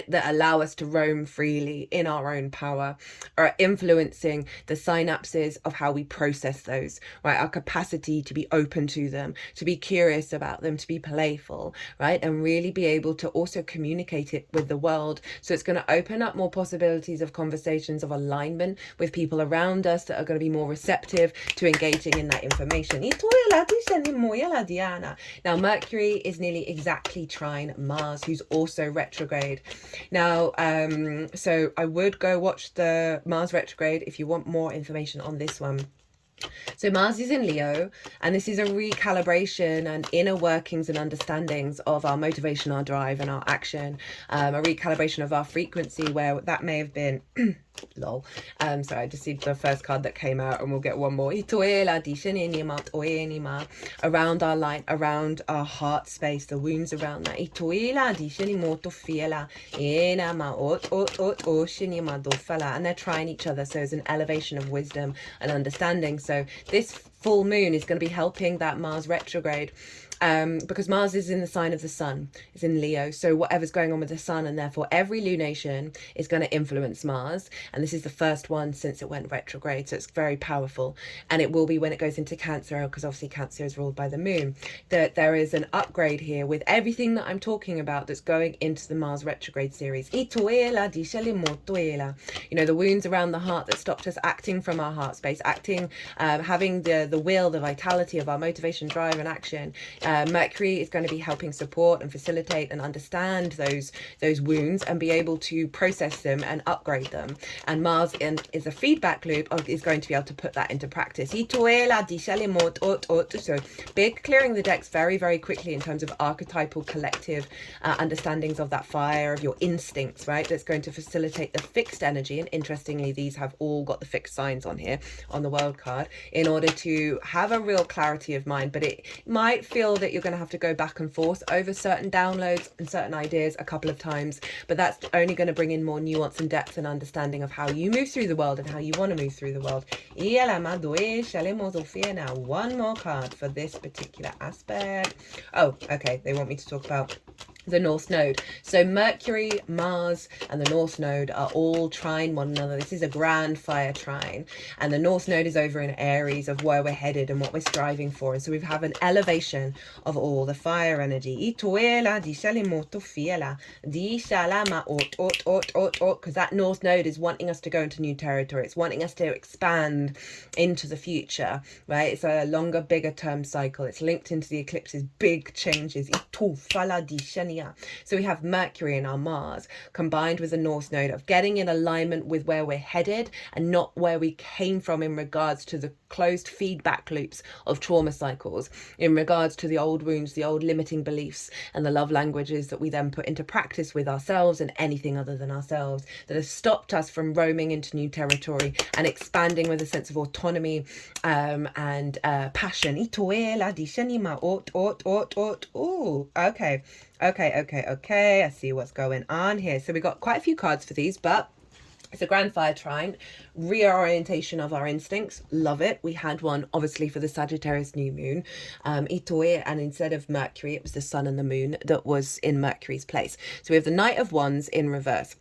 That allow us to roam freely in our own power, are influencing the synapses of how we process those, right? Our capacity to be open to them, to be curious about them, to be playful, right? And really be able to also communicate it with the world. So it's going to open up more possibilities of conversations of alignment with people around us that are going to be more receptive to engaging in that information. Now, Mercury is nearly exactly trine Mars, who's also retrograde. Now, so I would go watch the Mars retrograde if you want more information on this one. So Mars is in Leo, and this is a recalibration and inner workings and understandings of our motivation, our drive, and our action. A recalibration of our frequency, where that may have been Lol. So I just see the first card that came out, and we'll get one more. Around our line, around our heart space, the wounds around that. And they're trying each other, so it's an elevation of wisdom and understanding. So this full moon is going to be helping that Mars retrograde. Because Mars is in the sign of the sun, it's in Leo, so whatever's going on with the sun, and therefore every lunation is going to influence Mars, and this is the first one since it went retrograde, so it's very powerful, and it will be when it goes into Cancer, because obviously Cancer is ruled by the moon, that there is an upgrade here with everything that I'm talking about that's going into the Mars retrograde series. You know, the wounds around the heart that stopped us acting from our heart space, acting, having the will, the vitality of our motivation, drive and action. Mercury is going to be helping support and facilitate and understand those wounds and be able to process them and upgrade them. And Mars is a feedback loop is going to be able to put that into practice. So big clearing the decks very, very quickly in terms of archetypal collective understandings of that fire, of your instincts, right? That's going to facilitate the fixed energy. And interestingly, these have all got the fixed signs on here on the world card in order to have a real clarity of mind. But it might feel that you're going to have to go back and forth over certain downloads and certain ideas a couple of times, but that's only going to bring in more nuance and depth and understanding of how you move through the world and how you want to move through the world. Now one more card for this particular aspect. Oh, okay, they want me to talk about the North Node. So Mercury, Mars, and the North Node are all trine one another. This is a grand fire trine. And the North Node is over in Aries of where we're headed and what we're striving for. And so we have an elevation of all the fire energy. Because that North Node is wanting us to go into new territory. It's wanting us to expand into the future, right? It's a longer, bigger term cycle. It's linked into the eclipses, big changes. So we have Mercury in our Mars combined with the North Node of getting in alignment with where we're headed and not where we came from in regards to the closed feedback loops of trauma cycles, in regards to the old wounds, the old limiting beliefs, and the love languages that we then put into practice with ourselves and anything other than ourselves that has stopped us from roaming into new territory and expanding with a sense of autonomy and passion. Ooh, okay. Okay. I see what's going on here. So we got quite a few cards for these, but it's a grand fire trine, reorientation of our instincts. Love it. We had one obviously for the Sagittarius new moon, and instead of Mercury, it was the sun and the moon that was in Mercury's place. So we have the Knight of Wands in reverse.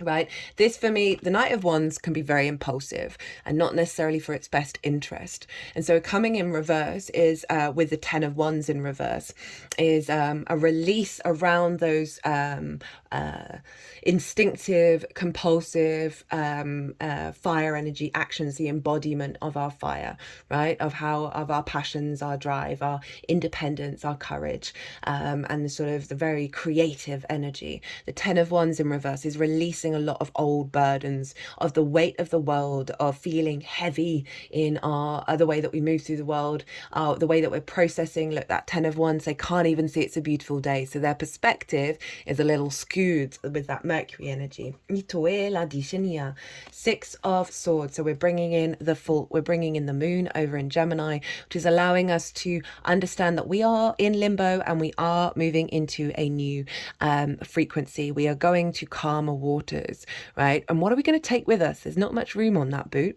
Right, this for me, the Knight of Wands can be very impulsive and not necessarily for its best interest. And so coming in reverse is with the 10 of Wands in reverse is a release around those instinctive, compulsive fire energy actions, the embodiment of our fire, right, of our passions, our drive, our independence, our courage, and the sort of the very creative energy. The 10 of Wands in reverse is releasing a lot of old burdens, of the weight of the world, of feeling heavy in our the way that we move through the world, the way that we're processing. Look, that 10 of Wands, they can't even see it's a beautiful day, so their perspective is a little skewed with that Mercury energy. 6 of Swords, so we're bringing in the moon over in Gemini, which is allowing us to understand that we are in limbo and we are moving into a new frequency. We are going to calmer waters, right? And what are we going to take with us? There's not much room on that boat.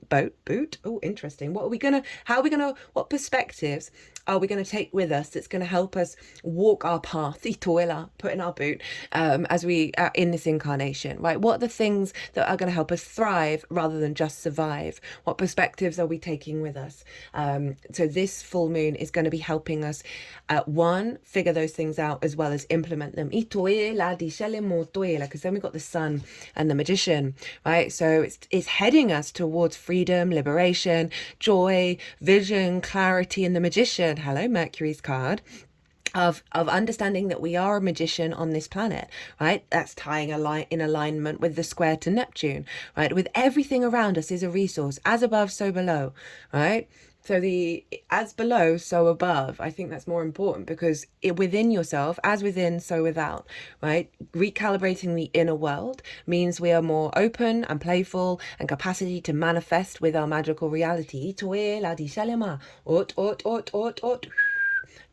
Oh, interesting. What perspectives are we going to take with us that's going to help us walk our path, put in our boot, as we are in this incarnation, right? What are the things that are going to help us thrive rather than just survive? What perspectives are we taking with us? So this full moon is going to be helping us, one, figure those things out as well as implement them. Because then we've got the sun and the Magician, right? So it's heading us towards freedom, liberation, joy, vision, clarity, and the Magician. Hello, Mercury's card. Of understanding that we are a magician on this planet, right? That's tying in alignment with the square to Neptune, right? With everything around us is a resource, as above, so below, right? So the as below, so above, I think that's more important because within yourself, as within, so without, right? Recalibrating the inner world means we are more open and playful and capacity to manifest with our magical reality. Ot, ot, ot, ot, ot.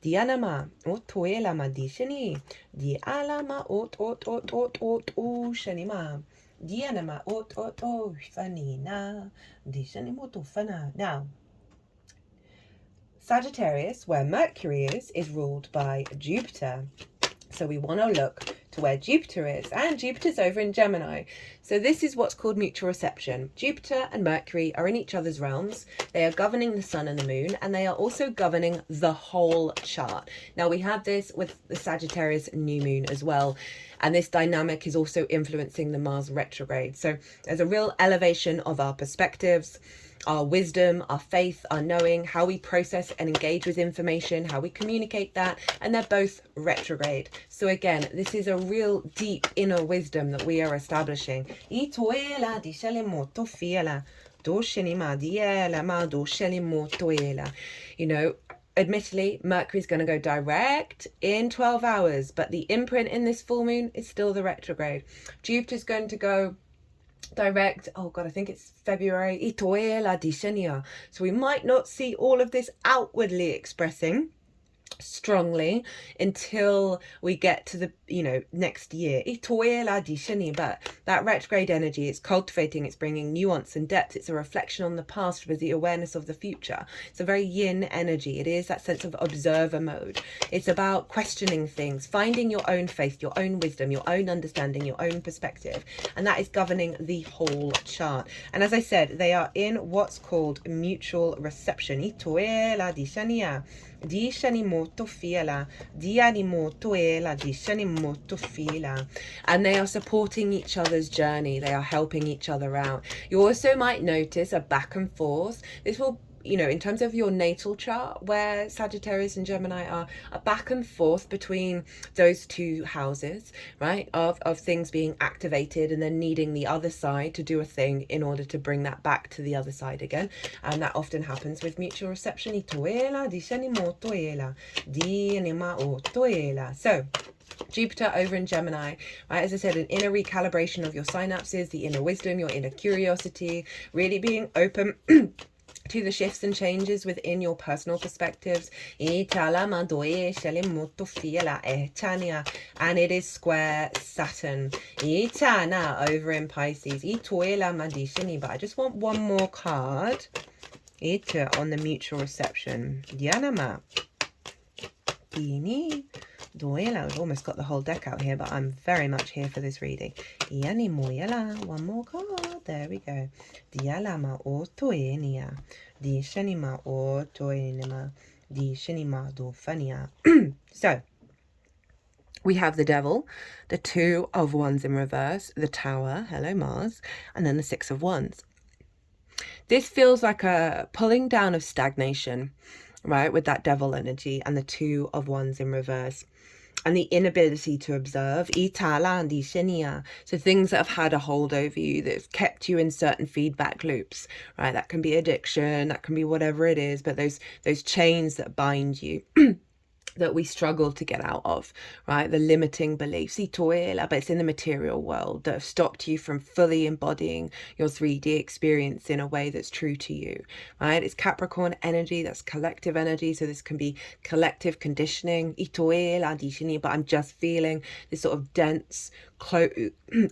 Dianama, ot, toelama, dishani. Dialama, ot, ot, ot, ot, ot, o, shanima. Dianama, ot, ot, o, fanina. Dishanimoto fana. Now, Sagittarius, where Mercury is ruled by Jupiter. So we want to look to where Jupiter is, and Jupiter's over in Gemini. So this is what's called mutual reception. Jupiter and Mercury are in each other's realms. They are governing the sun and the moon, and they are also governing the whole chart. Now we have this with the Sagittarius new moon as well. And this dynamic is also influencing the Mars retrograde. So there's a real elevation of our perspectives, our wisdom, our faith, our knowing, how we process and engage with information, how we communicate that, and they're both retrograde. So again, this is a real deep inner wisdom that we are establishing. You know, admittedly, Mercury's going to go direct in 12 hours, but the imprint in this full moon is still the retrograde. Jupiter's going to go direct, oh god, I think it's February. So we might not see all of this outwardly expressing strongly until we get to the next year. But that retrograde energy, it's cultivating, it's bringing nuance and depth, it's a reflection on the past with the awareness of the future. It's a very yin energy. It is that sense of observer mode. It's about questioning things, finding your own faith, your own wisdom, your own understanding, your own perspective, and that is governing the whole chart. And as I said, they are in what's called mutual reception. And they are supporting each other's journey. They are helping each other out. You also might notice a back and forth. This will, in terms of your natal chart, where Sagittarius and Gemini are, a back and forth between those two houses, right? Of things being activated and then needing the other side to do a thing in order to bring that back to the other side again. And that often happens with mutual reception. So, Jupiter over in Gemini, right? As I said, an inner recalibration of your synapses, the inner wisdom, your inner curiosity, really being open to the shifts and changes within your personal perspectives. And it is square Saturn over in Pisces. But I just want one more card on the mutual reception. I've almost got the whole deck out here, but I'm very much here for this reading. One more card. There we go. So, we have the Devil, the Two of Wands in reverse, the Tower, hello Mars, and then the Six of Wands. This feels like a pulling down of stagnation, right, with that Devil energy and the Two of Wands in reverse. And the inability to observe, so things that have had a hold over you, that have kept you in certain feedback loops, right? That can be addiction, that can be whatever it is, but those chains that bind you that we struggle to get out of, right? The limiting beliefs, but it's in the material world, that have stopped you from fully embodying your 3D experience in a way that's true to you, right? It's Capricorn energy, that's collective energy, so this can be collective conditioning, but I'm just feeling this sort of dense,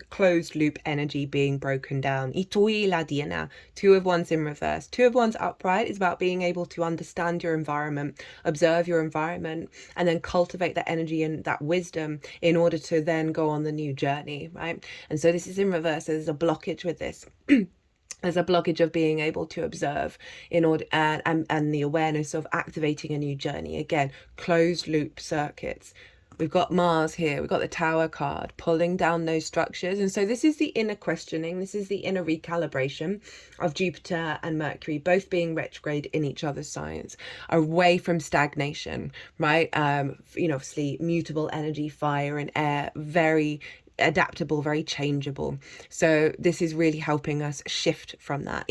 closed loop energy being broken down. Two of Wands in reverse. Two of Wands upright is about being able to understand your environment, observe your environment, and then cultivate that energy and that wisdom in order to then go on the new journey, right? And so this is in reverse. So there's a blockage with this. There's a blockage of being able to observe in order and the awareness of activating a new journey. Again, closed loop circuits. We've got Mars here, we've got the Tower card, pulling down those structures. And so this is the inner questioning, this is the inner recalibration of Jupiter and Mercury, both being retrograde in each other's signs, away from stagnation, right? Obviously mutable energy, fire and air, very adaptable, very changeable. So this is really helping us shift from that.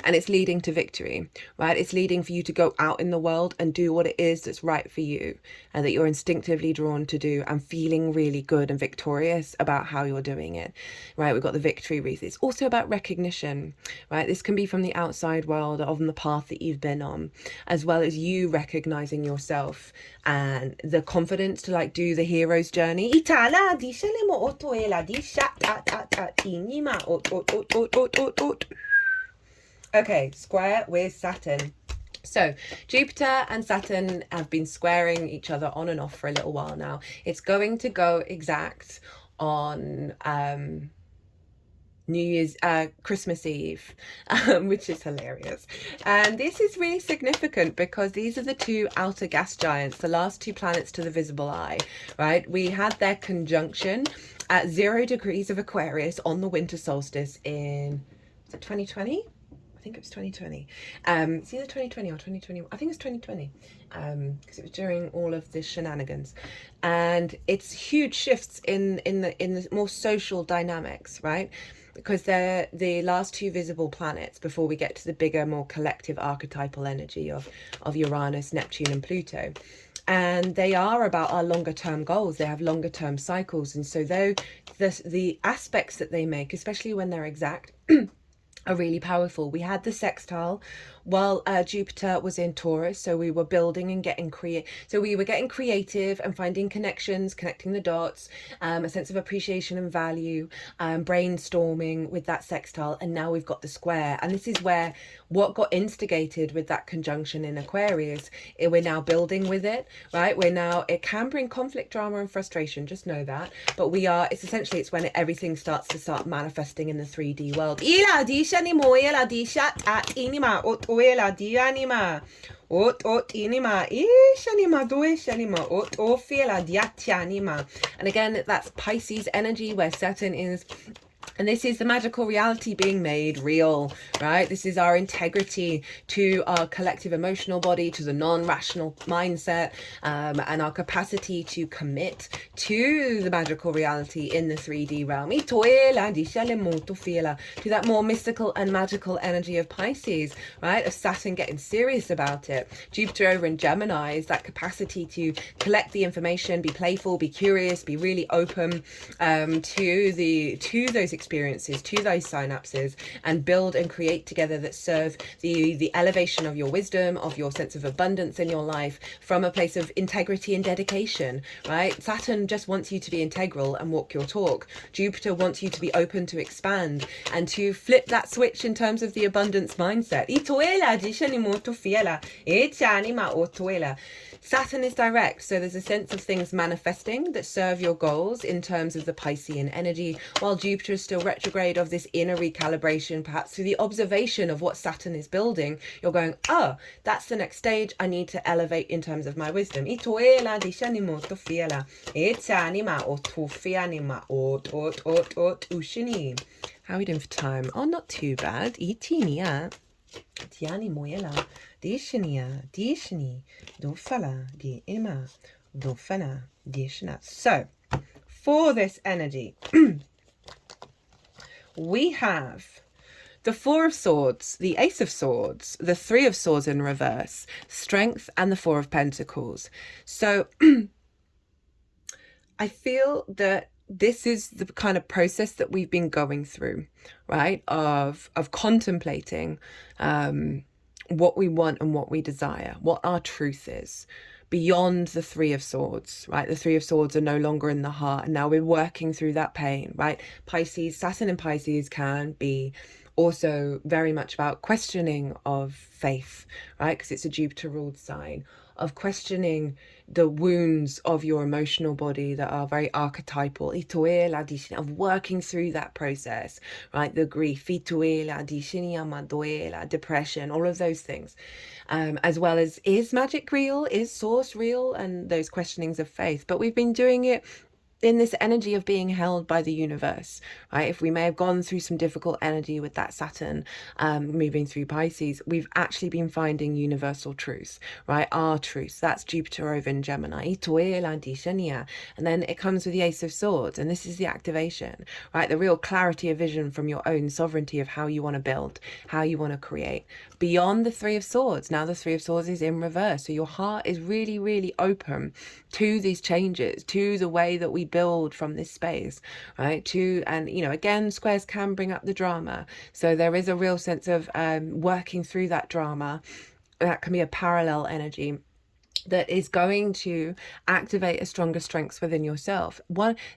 And it's leading to victory, right? It's leading for you to go out in the world and do what it is that's right for you and that you're instinctively drawn to do, and feeling really good and victorious about how you're doing it, right? We've got the victory wreath. It's also about recognition, right? This can be from the outside world, on the path that you've been on, as well as you recognizing yourself and the confidence to like do the hero's journey. Okay, square with Saturn. So Jupiter and Saturn have been squaring each other on and off for a little while now. It's going to go exact on New Year's, Christmas Eve, which is hilarious. And this is really significant because these are the two outer gas giants, the last two planets to the visible eye, right? We had their conjunction at 0 degrees of Aquarius on the winter solstice in, was it 2020? I think it was 2020. It's either 2020 or 2021. I think it's 2020 because it was during all of the shenanigans. And it's huge shifts in the more social dynamics, right? Because they're the last two visible planets before we get to the bigger, more collective archetypal energy of Uranus, Neptune and Pluto. And they are about our longer term goals. They have longer term cycles. And so though the aspects that they make, especially when they're exact, are really powerful. We had the sextile while Jupiter was in Taurus, so we were building and getting creative and finding connections, connecting the dots, a sense of appreciation and value, brainstorming with that sextile. And now we've got the square, and this is where what got instigated with that conjunction in Aquarius, we're now building with it, right? It can bring conflict, drama and frustration, just know that, but it's when everything starts to manifesting in the 3D world. And again, that's Pisces energy, where Saturn is. And this is the magical reality being made real, right? This is our integrity to our collective emotional body, to the non-rational mindset, and our capacity to commit to the magical reality in the 3D realm. To that more mystical and magical energy of Pisces, right? Of Saturn getting serious about it. Jupiter over in Gemini is that capacity to collect the information, be playful, be curious, be really open to those experiences, to those synapses, and build and create together that serve the elevation of your wisdom, of your sense of abundance in your life from a place of integrity and dedication, right? Saturn just wants you to be integral and walk your talk. Jupiter wants you to be open to expand and to flip that switch in terms of the abundance mindset. Saturn is direct, so there's a sense of things manifesting that serve your goals in terms of the Piscean energy, while Jupiter is still retrograde, of this inner recalibration, perhaps through the observation of what Saturn is building. You're going, oh, that's the next stage. I need to elevate in terms of my wisdom. How are we doing for time? Oh, not too bad. Tiani moela, dishania, dishni, dofala, di ima, dofana, dishna. So, for this energy, we have the Four of Swords, the Ace of Swords, the Three of Swords in reverse, Strength, and the Four of Pentacles. So, I feel that this is the kind of process that we've been going through, right? Of contemplating what we want and what we desire, what our truth is, beyond the Three of Swords, right? The Three of Swords are no longer in the heart, and now we're working through that pain, right? Pisces, Saturn in Pisces can be also very much about questioning of faith, right? Because it's a Jupiter ruled sign, of questioning the wounds of your emotional body that are very archetypal, of working through that process, right? The grief, depression, all of those things, as well as, is magic real? Is source real? And those questionings of faith. But we've been doing it in this energy of being held by the universe, right? If we may have gone through some difficult energy with that Saturn moving through Pisces, we've actually been finding universal truths, right? Our truths. That's Jupiter over in Gemini. And then it comes with the Ace of Swords, and this is the activation, right? The real clarity of vision from your own sovereignty of how you want to build, how you want to create. Beyond the Three of Swords, now the Three of Swords is in reverse. So your heart is really, really open to these changes, to the way that we build from this space, right? And again, squares can bring up the drama. So there is a real sense of working through that drama. That can be a parallel energy that is going to activate a stronger strengths within yourself.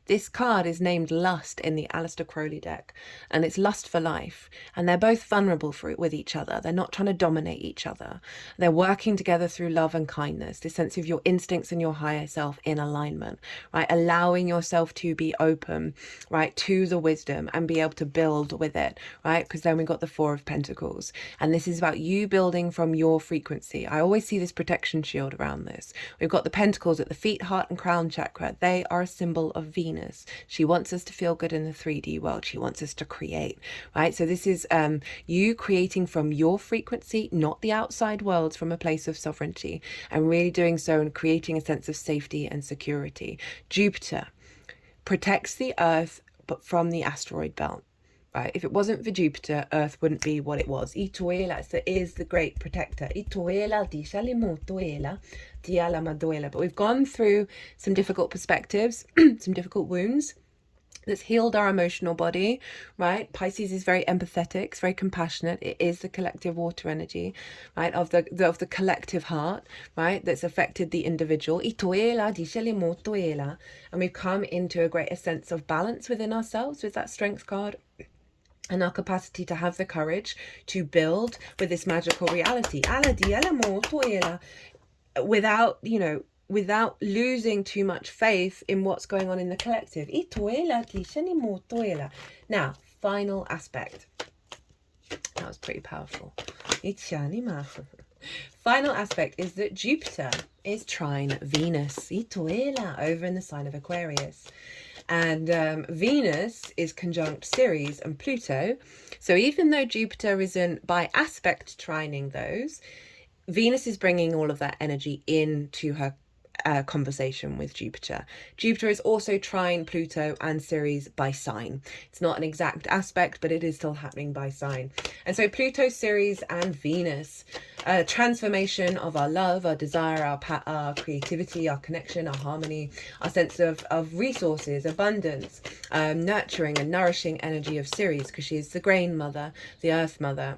This card is named Lust in the Aleister Crowley deck, and it's lust for life, and they're both vulnerable for it with each other. They're not trying to dominate each other. They're working together through love and kindness, this sense of your instincts and your higher self in alignment, right? Allowing yourself to be open, right, to the wisdom and be able to build with it, right? Because then we got the Four of Pentacles, and this is about you building from your frequency. I always see this protection shield around this. We've got the pentacles at the feet, heart and crown chakra. They are a symbol of Venus. She wants us to feel good in the 3D world. She wants us to create, right? So this is you creating from your frequency, not the outside worlds, from a place of sovereignty, and really doing so and creating a sense of safety and security. Jupiter protects the earth but from the asteroid belt. Right? If it wasn't for Jupiter, Earth wouldn't be what it was. Itoela, so is the great protector. Itoela, dishalimutoela, dialamadoela. But we've gone through some difficult perspectives, some difficult wounds. That's healed our emotional body, right? Pisces is very empathetic, it's very compassionate. It is the collective water energy, right? Of the collective heart, right? That's affected the individual. And we've come into a greater sense of balance within ourselves with that strength card, and our capacity to have the courage to build with this magical reality. Without losing too much faith in what's going on in the collective. Now, final aspect. That was pretty powerful. Final aspect is that Jupiter is trine Venus over in the sign of Aquarius. And Venus is conjunct Ceres and Pluto. So even though Jupiter isn't by aspect trining those, Venus is bringing all of that energy into her conversation with Jupiter. Jupiter is also trine Pluto and Ceres by sign. It's not an exact aspect, but it is still happening by sign. And so Pluto, Ceres and Venus, transformation of our love, our desire, our creativity, our connection, our harmony, our sense of resources, abundance, nurturing and nourishing energy of Ceres, because she is the grain mother, the earth mother,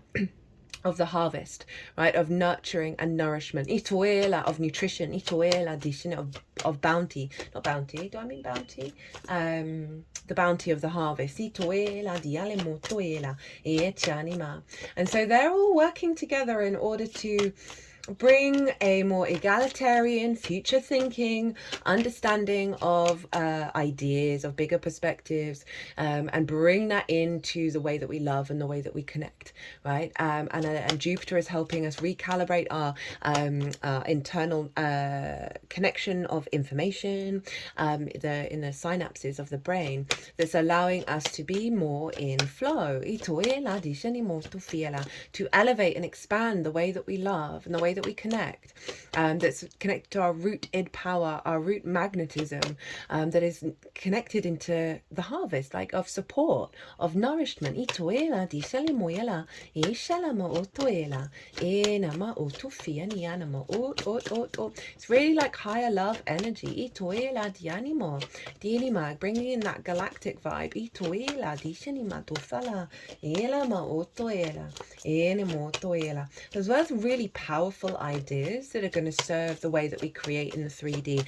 of the harvest, right, of nurturing and nourishment, itoela, of nutrition, itoela, of bounty, not bounty, do I mean bounty? The bounty of the harvest, itoela, dialemotoela, eachanima. And so they're all working together in order to bring a more egalitarian, future thinking, understanding of ideas, of bigger perspectives, and bring that into the way that we love and the way that we connect, right? And Jupiter is helping us recalibrate our internal connection of information in the synapses of the brain, that's allowing us to be more in flow, to elevate and expand the way that we love and the way that we connect, that's connected to our rooted power, our root magnetism, that is connected into the harvest, like of support, of nourishment. It's really like higher love energy, bringing in that galactic vibe. As well as really powerful ideas that are going to serve the way that we create in the 3D.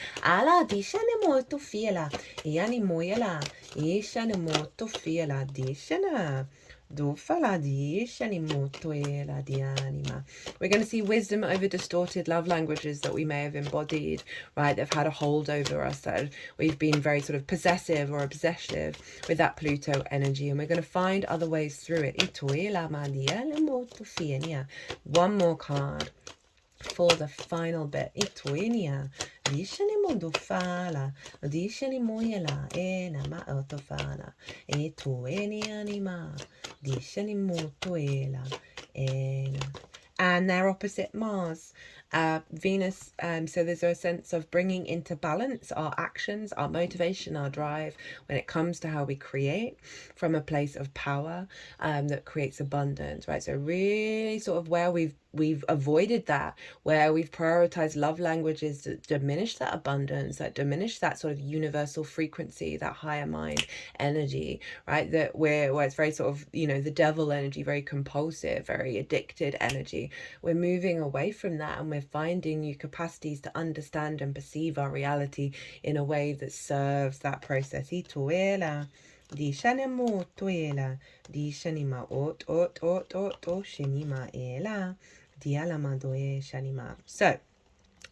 We're going to see wisdom over distorted love languages that we may have embodied, right? They've had a hold over us, that we've been very sort of possessive or obsessive with that Pluto energy, and we're going to find other ways through it. One more card. for the final bit. Itoenia, dishani modufala, dishani moyela, enama otofala, itoenia anima, dishani motuela, ena. And their opposite Mars, Venus. So there's a sense of bringing into balance our actions, our motivation, our drive when it comes to how we create from a place of power that creates abundance, right? So really sort of where we've avoided that, where we've prioritized love languages that diminish that abundance, that diminish that sort of universal frequency, that higher mind energy, right? That where it's very sort of, the devil energy, very compulsive, very addicted energy. We're moving away from that, and we're finding new capacities to understand and perceive our reality in a way that serves that process. Dishanimo tuela, dishanima ot shinima ela, dialama doe shanima. So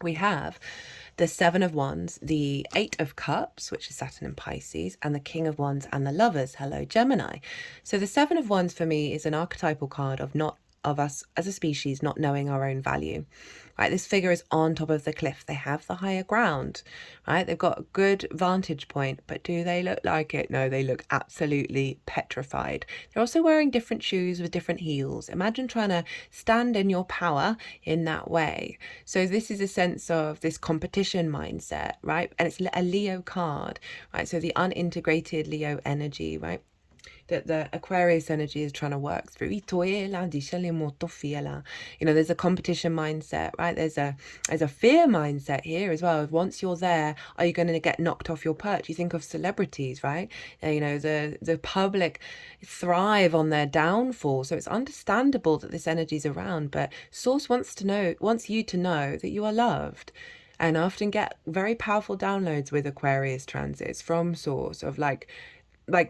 we have the Seven of Wands, the Eight of Cups, which is Saturn and Pisces, and the King of Wands and the Lovers. Hello, Gemini. So the Seven of Wands for me is an archetypal card of us as a species not knowing our own value, right? This figure is on top of the cliff. They have the higher ground, right? They've got a good vantage point, but do they look like it? No, they look absolutely petrified. They're also wearing different shoes with different heels. Imagine trying to stand in your power in that way. So this is a sense of this competition mindset, right? And it's a Leo card, right? So the unintegrated Leo energy, right? That the Aquarius energy is trying to work through. There's a competition mindset, right? There's a fear mindset here as well. Once you're there, are you going to get knocked off your perch? You think of celebrities, right? The public thrive on their downfall. So it's understandable that this energy is around, but Source wants you to know that you are loved. And I often get very powerful downloads with Aquarius transits from Source of like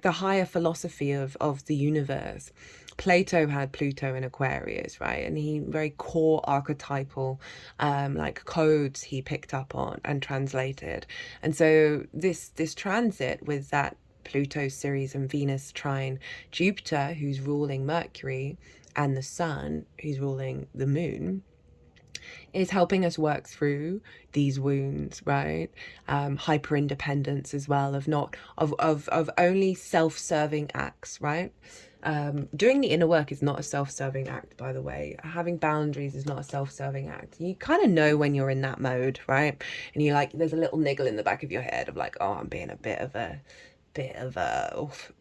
the higher philosophy of the universe. Plato had Pluto in Aquarius, right? And he very core archetypal codes he picked up on and translated. And so this transit with that Pluto series and Venus trine Jupiter, who's ruling Mercury, and the Sun, who's ruling the Moon, is helping us work through these wounds, right? Hyper independence as well, of only self-serving acts, right? Doing the inner work is not a self-serving act, by the way. Having boundaries is not a self-serving act. You kind of know when you're in that mode, right? And you there's a little niggle in the back of your head of like, oh, I'm being a bit of a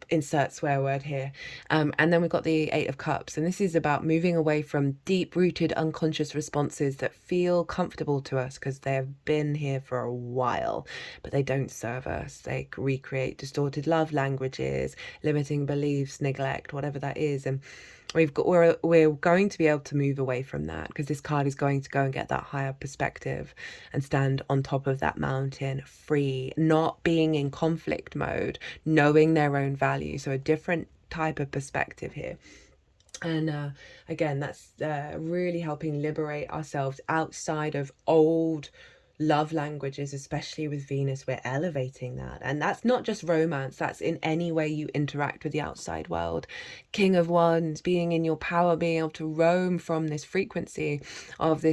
insert swear word here. And then we've got the Eight of Cups, and this is about moving away from deep-rooted unconscious responses that feel comfortable to us because they have been here for a while, but they don't serve us. They recreate distorted love languages, limiting beliefs, neglect, whatever that is. And we're going to be able to move away from that because this card is going to go and get that higher perspective and stand on top of that mountain free, not being in conflict mode, knowing their own value. So a different type of perspective here. And again, that's really helping liberate ourselves outside of old love languages, especially with Venus. We're elevating that, and that's not just romance, that's in any way you interact with the outside world. King of Wands, being in your power, being able to roam from this frequency of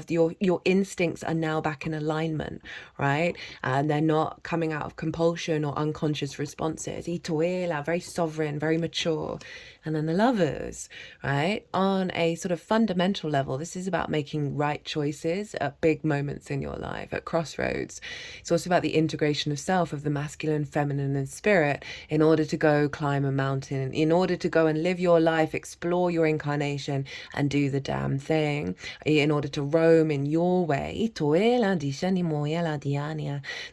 your instincts are now back in alignment, right? And they're not coming out of compulsion or unconscious responses. Itoela, very sovereign, very mature. And then the Lovers, right? On a sort of fundamental level, this is about making right choices at big moments in your life, at crossroads. It's also about the integration of self, of the masculine, feminine, and spirit in order to go climb a mountain, in order to go and live your life, explore your incarnation, and do the damn thing, in order to roam in your way. There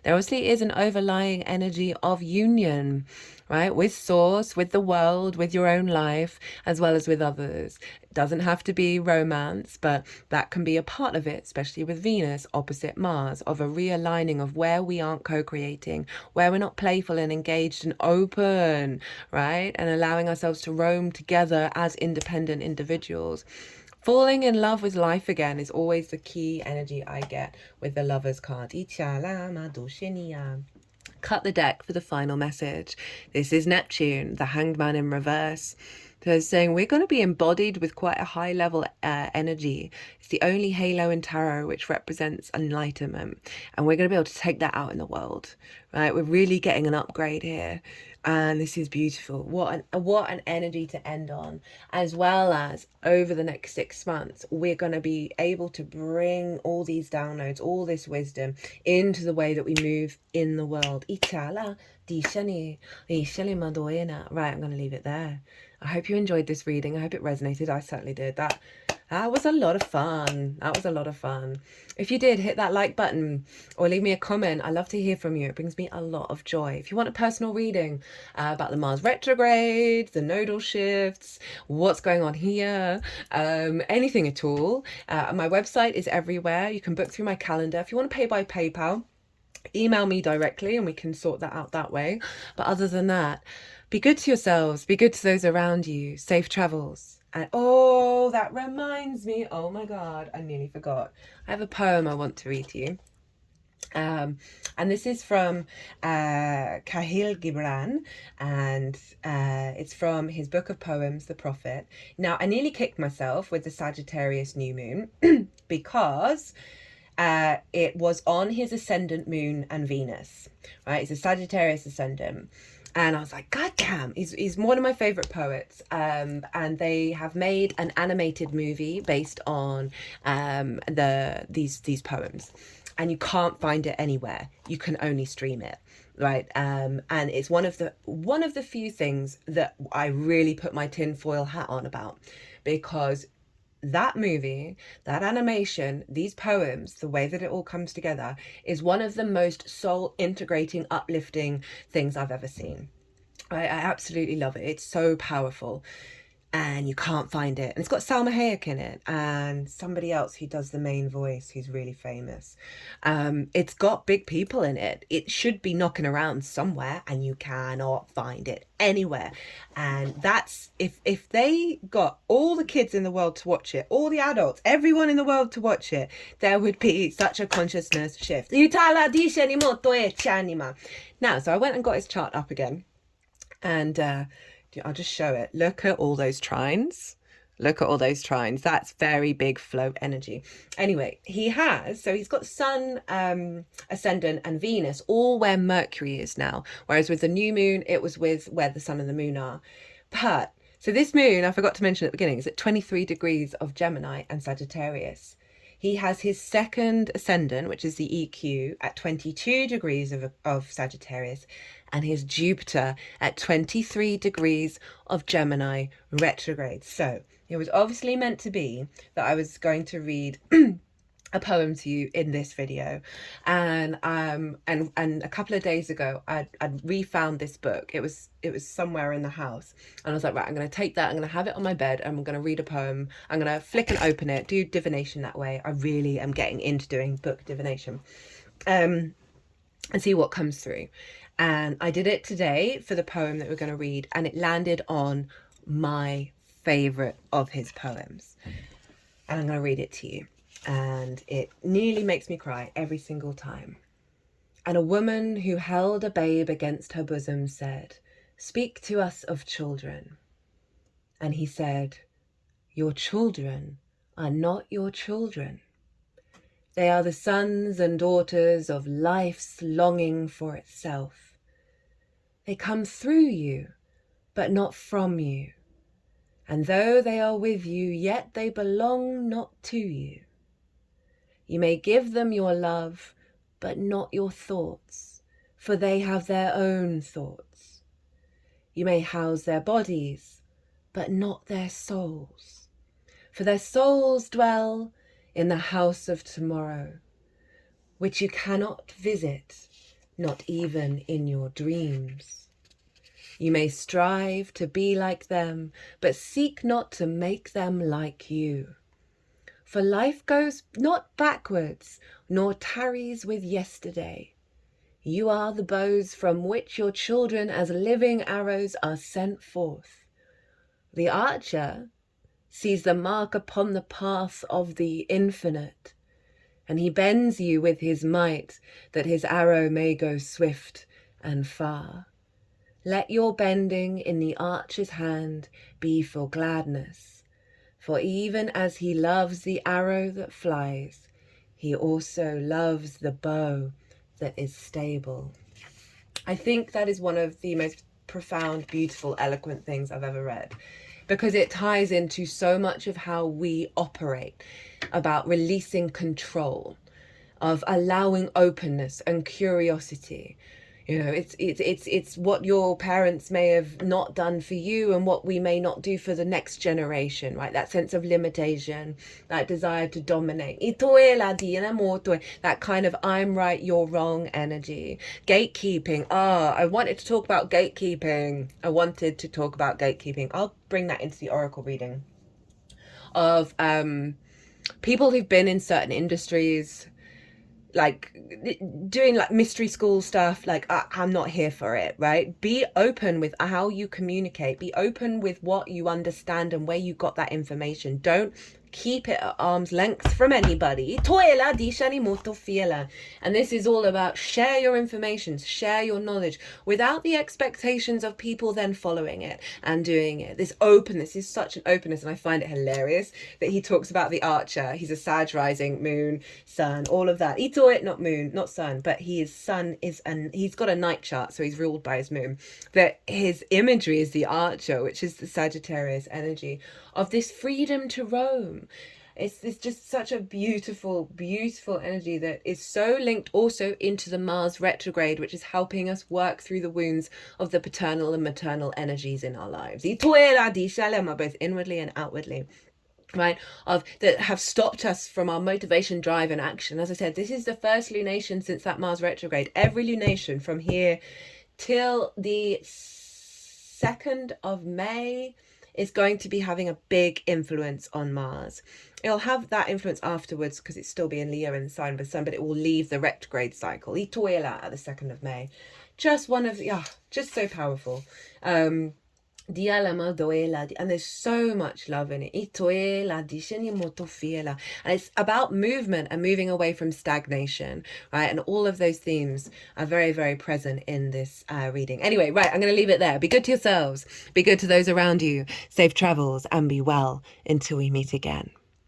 obviously is an overlying energy of union, right? With Source, with the world, with your own life, as well as with others. It doesn't have to be romance, but that can be a part of it, especially with Venus opposite Mars, of a realigning of where we aren't co-creating, where we're not playful and engaged and open, right? And allowing ourselves to roam together as independent individuals. Falling in love with life again is always the key energy I get with the Lovers card. Cut the deck for the final message. This is Neptune, the Hanged Man in reverse. So it's saying we're going to be embodied with quite a high level energy. It's the only halo in tarot which represents enlightenment, and we're going to be able to take that out in the world, right? We're really getting an upgrade here, and this is beautiful. What an energy to end on, as well as over the next 6 months, we're going to be able to bring all these downloads, all this wisdom into the way that we move in the world. Right, I'm going to leave it there. I hope you enjoyed this reading. I hope it resonated. I certainly did. That was a lot of fun. That was a lot of fun. If you did, hit that like button or leave me a comment. I love to hear from you. It brings me a lot of joy. If you want a personal reading about the Mars retrograde, the nodal shifts, what's going on here, anything at all, my website is everywhere. You can book through my calendar. If you want to pay by PayPal, email me directly and we can sort that out that way. But other than that, be good to yourselves, be good to those around you. Safe travels. And oh, that reminds me, oh my God, I nearly forgot. I have a poem I want to read to you. And this is from Kahil Gibran, and it's from his book of poems, The Prophet. Now, I nearly kicked myself with the Sagittarius new moon because it was on his ascendant moon and Venus, right? It's a Sagittarius ascendant. And I was like, God damn, he's one of my favorite poets. And they have made an animated movie based on these poems. And you can't find it anywhere. You can only stream it, right? And it's one of the few things that I really put my tinfoil hat on about, because that movie, that animation, these poems, the way that it all comes together is one of the most soul integrating, uplifting things I've ever seen. I absolutely love it. It's so powerful. And you can't find it. And it's got Salma Hayek in it and somebody else who does the main voice who's really famous. It's got big people in it. It should be knocking around somewhere and you cannot find it anywhere. And that's, if they got all the kids in the world to watch it, all the adults, everyone in the world to watch it, there would be such a consciousness shift. Now, so I went and got his chart up again. And I'll just show it. Look at all those trines. Look at all those trines. That's very big flow energy. Anyway, he's got Sun, Ascendant and Venus all where Mercury is now. Whereas with the new moon, it was with where the Sun and the Moon are. But, so this moon, I forgot to mention at the beginning, is at 23 degrees of Gemini and Sagittarius. He has his second ascendant, which is the EQ, at 22 degrees of Sagittarius, and his Jupiter at 23 degrees of Gemini retrograde. So it was obviously meant to be that I was going to read a poem to you in this video, and a couple of days ago I'd refound this book. It was somewhere in the house, and I was like, right, I'm going to take that, I'm going to have it on my bed, and I'm going to read a poem. I'm going to flick and open it, do divination that way. I really am getting into doing book divination, and see what comes through. And I did it today for the poem that we're going to read, and it landed on my favorite of his poems, and I'm going to read it to you. And it nearly makes me cry every single time. And a woman who held a babe against her bosom said, "Speak to us of children." And he said, "Your children are not your children. They are the sons and daughters of life's longing for itself. They come through you, but not from you. And though they are with you, yet they belong not to you. You may give them your love, but not your thoughts, for they have their own thoughts. You may house their bodies, but not their souls, for their souls dwell in the house of tomorrow, which you cannot visit, not even in your dreams. You may strive to be like them, but seek not to make them like you. For life goes not backwards, nor tarries with yesterday. You are the bows from which your children as living arrows are sent forth. The archer sees the mark upon the path of the infinite, and he bends you with his might, that his arrow may go swift and far. Let your bending in the archer's hand be for gladness, for even as he loves the arrow that flies, he also loves the bow that is stable. I think that is one of the most profound, beautiful, eloquent things I've ever read, because it ties into so much of how we operate, about releasing control, of allowing openness and curiosity. You know, it's what your parents may have not done for you and what we may not do for the next generation, right? That sense of limitation, that desire to dominate. That kind of I'm right, you're wrong energy. Gatekeeping. I wanted to talk about gatekeeping. I'll bring that into the oracle reading of people who've been in certain industries, like doing like mystery school stuff. Like I'm not here for it, right? Be open with how you communicate, be open with what you understand and where you got that information. Don't keep it at arm's length from anybody. And this is all about share your information, share your knowledge without the expectations of people then following it and doing it. This openness is such an openness, and I find it hilarious that he talks about the archer. He's a Sag rising, moon, sun, all of that. Not moon, not sun, but his sun is, and he's got a night chart, so he's ruled by his moon. That his imagery is the archer, which is the Sagittarius energy of this freedom to roam. It's just such a beautiful, beautiful energy that is so linked also into the Mars retrograde, which is helping us work through the wounds of the paternal and maternal energies in our lives, both inwardly and outwardly, right, of that have stopped us from our motivation, drive and action. As I said, this is the first lunation since that Mars retrograde. Every lunation from here till the 2nd of May is going to be having a big influence on Mars. It'll have that influence afterwards because it's still being Leo in the sign of the sun, but it will leave the retrograde cycle. At the 2nd of May. Just one of, just so powerful. And there's so much love in it. And it's about movement and moving away from stagnation, right? And all of those themes are very, very present in this reading. Anyway, right, I'm going to leave it there. Be good to yourselves. Be good to those around you. Safe travels and be well until we meet again.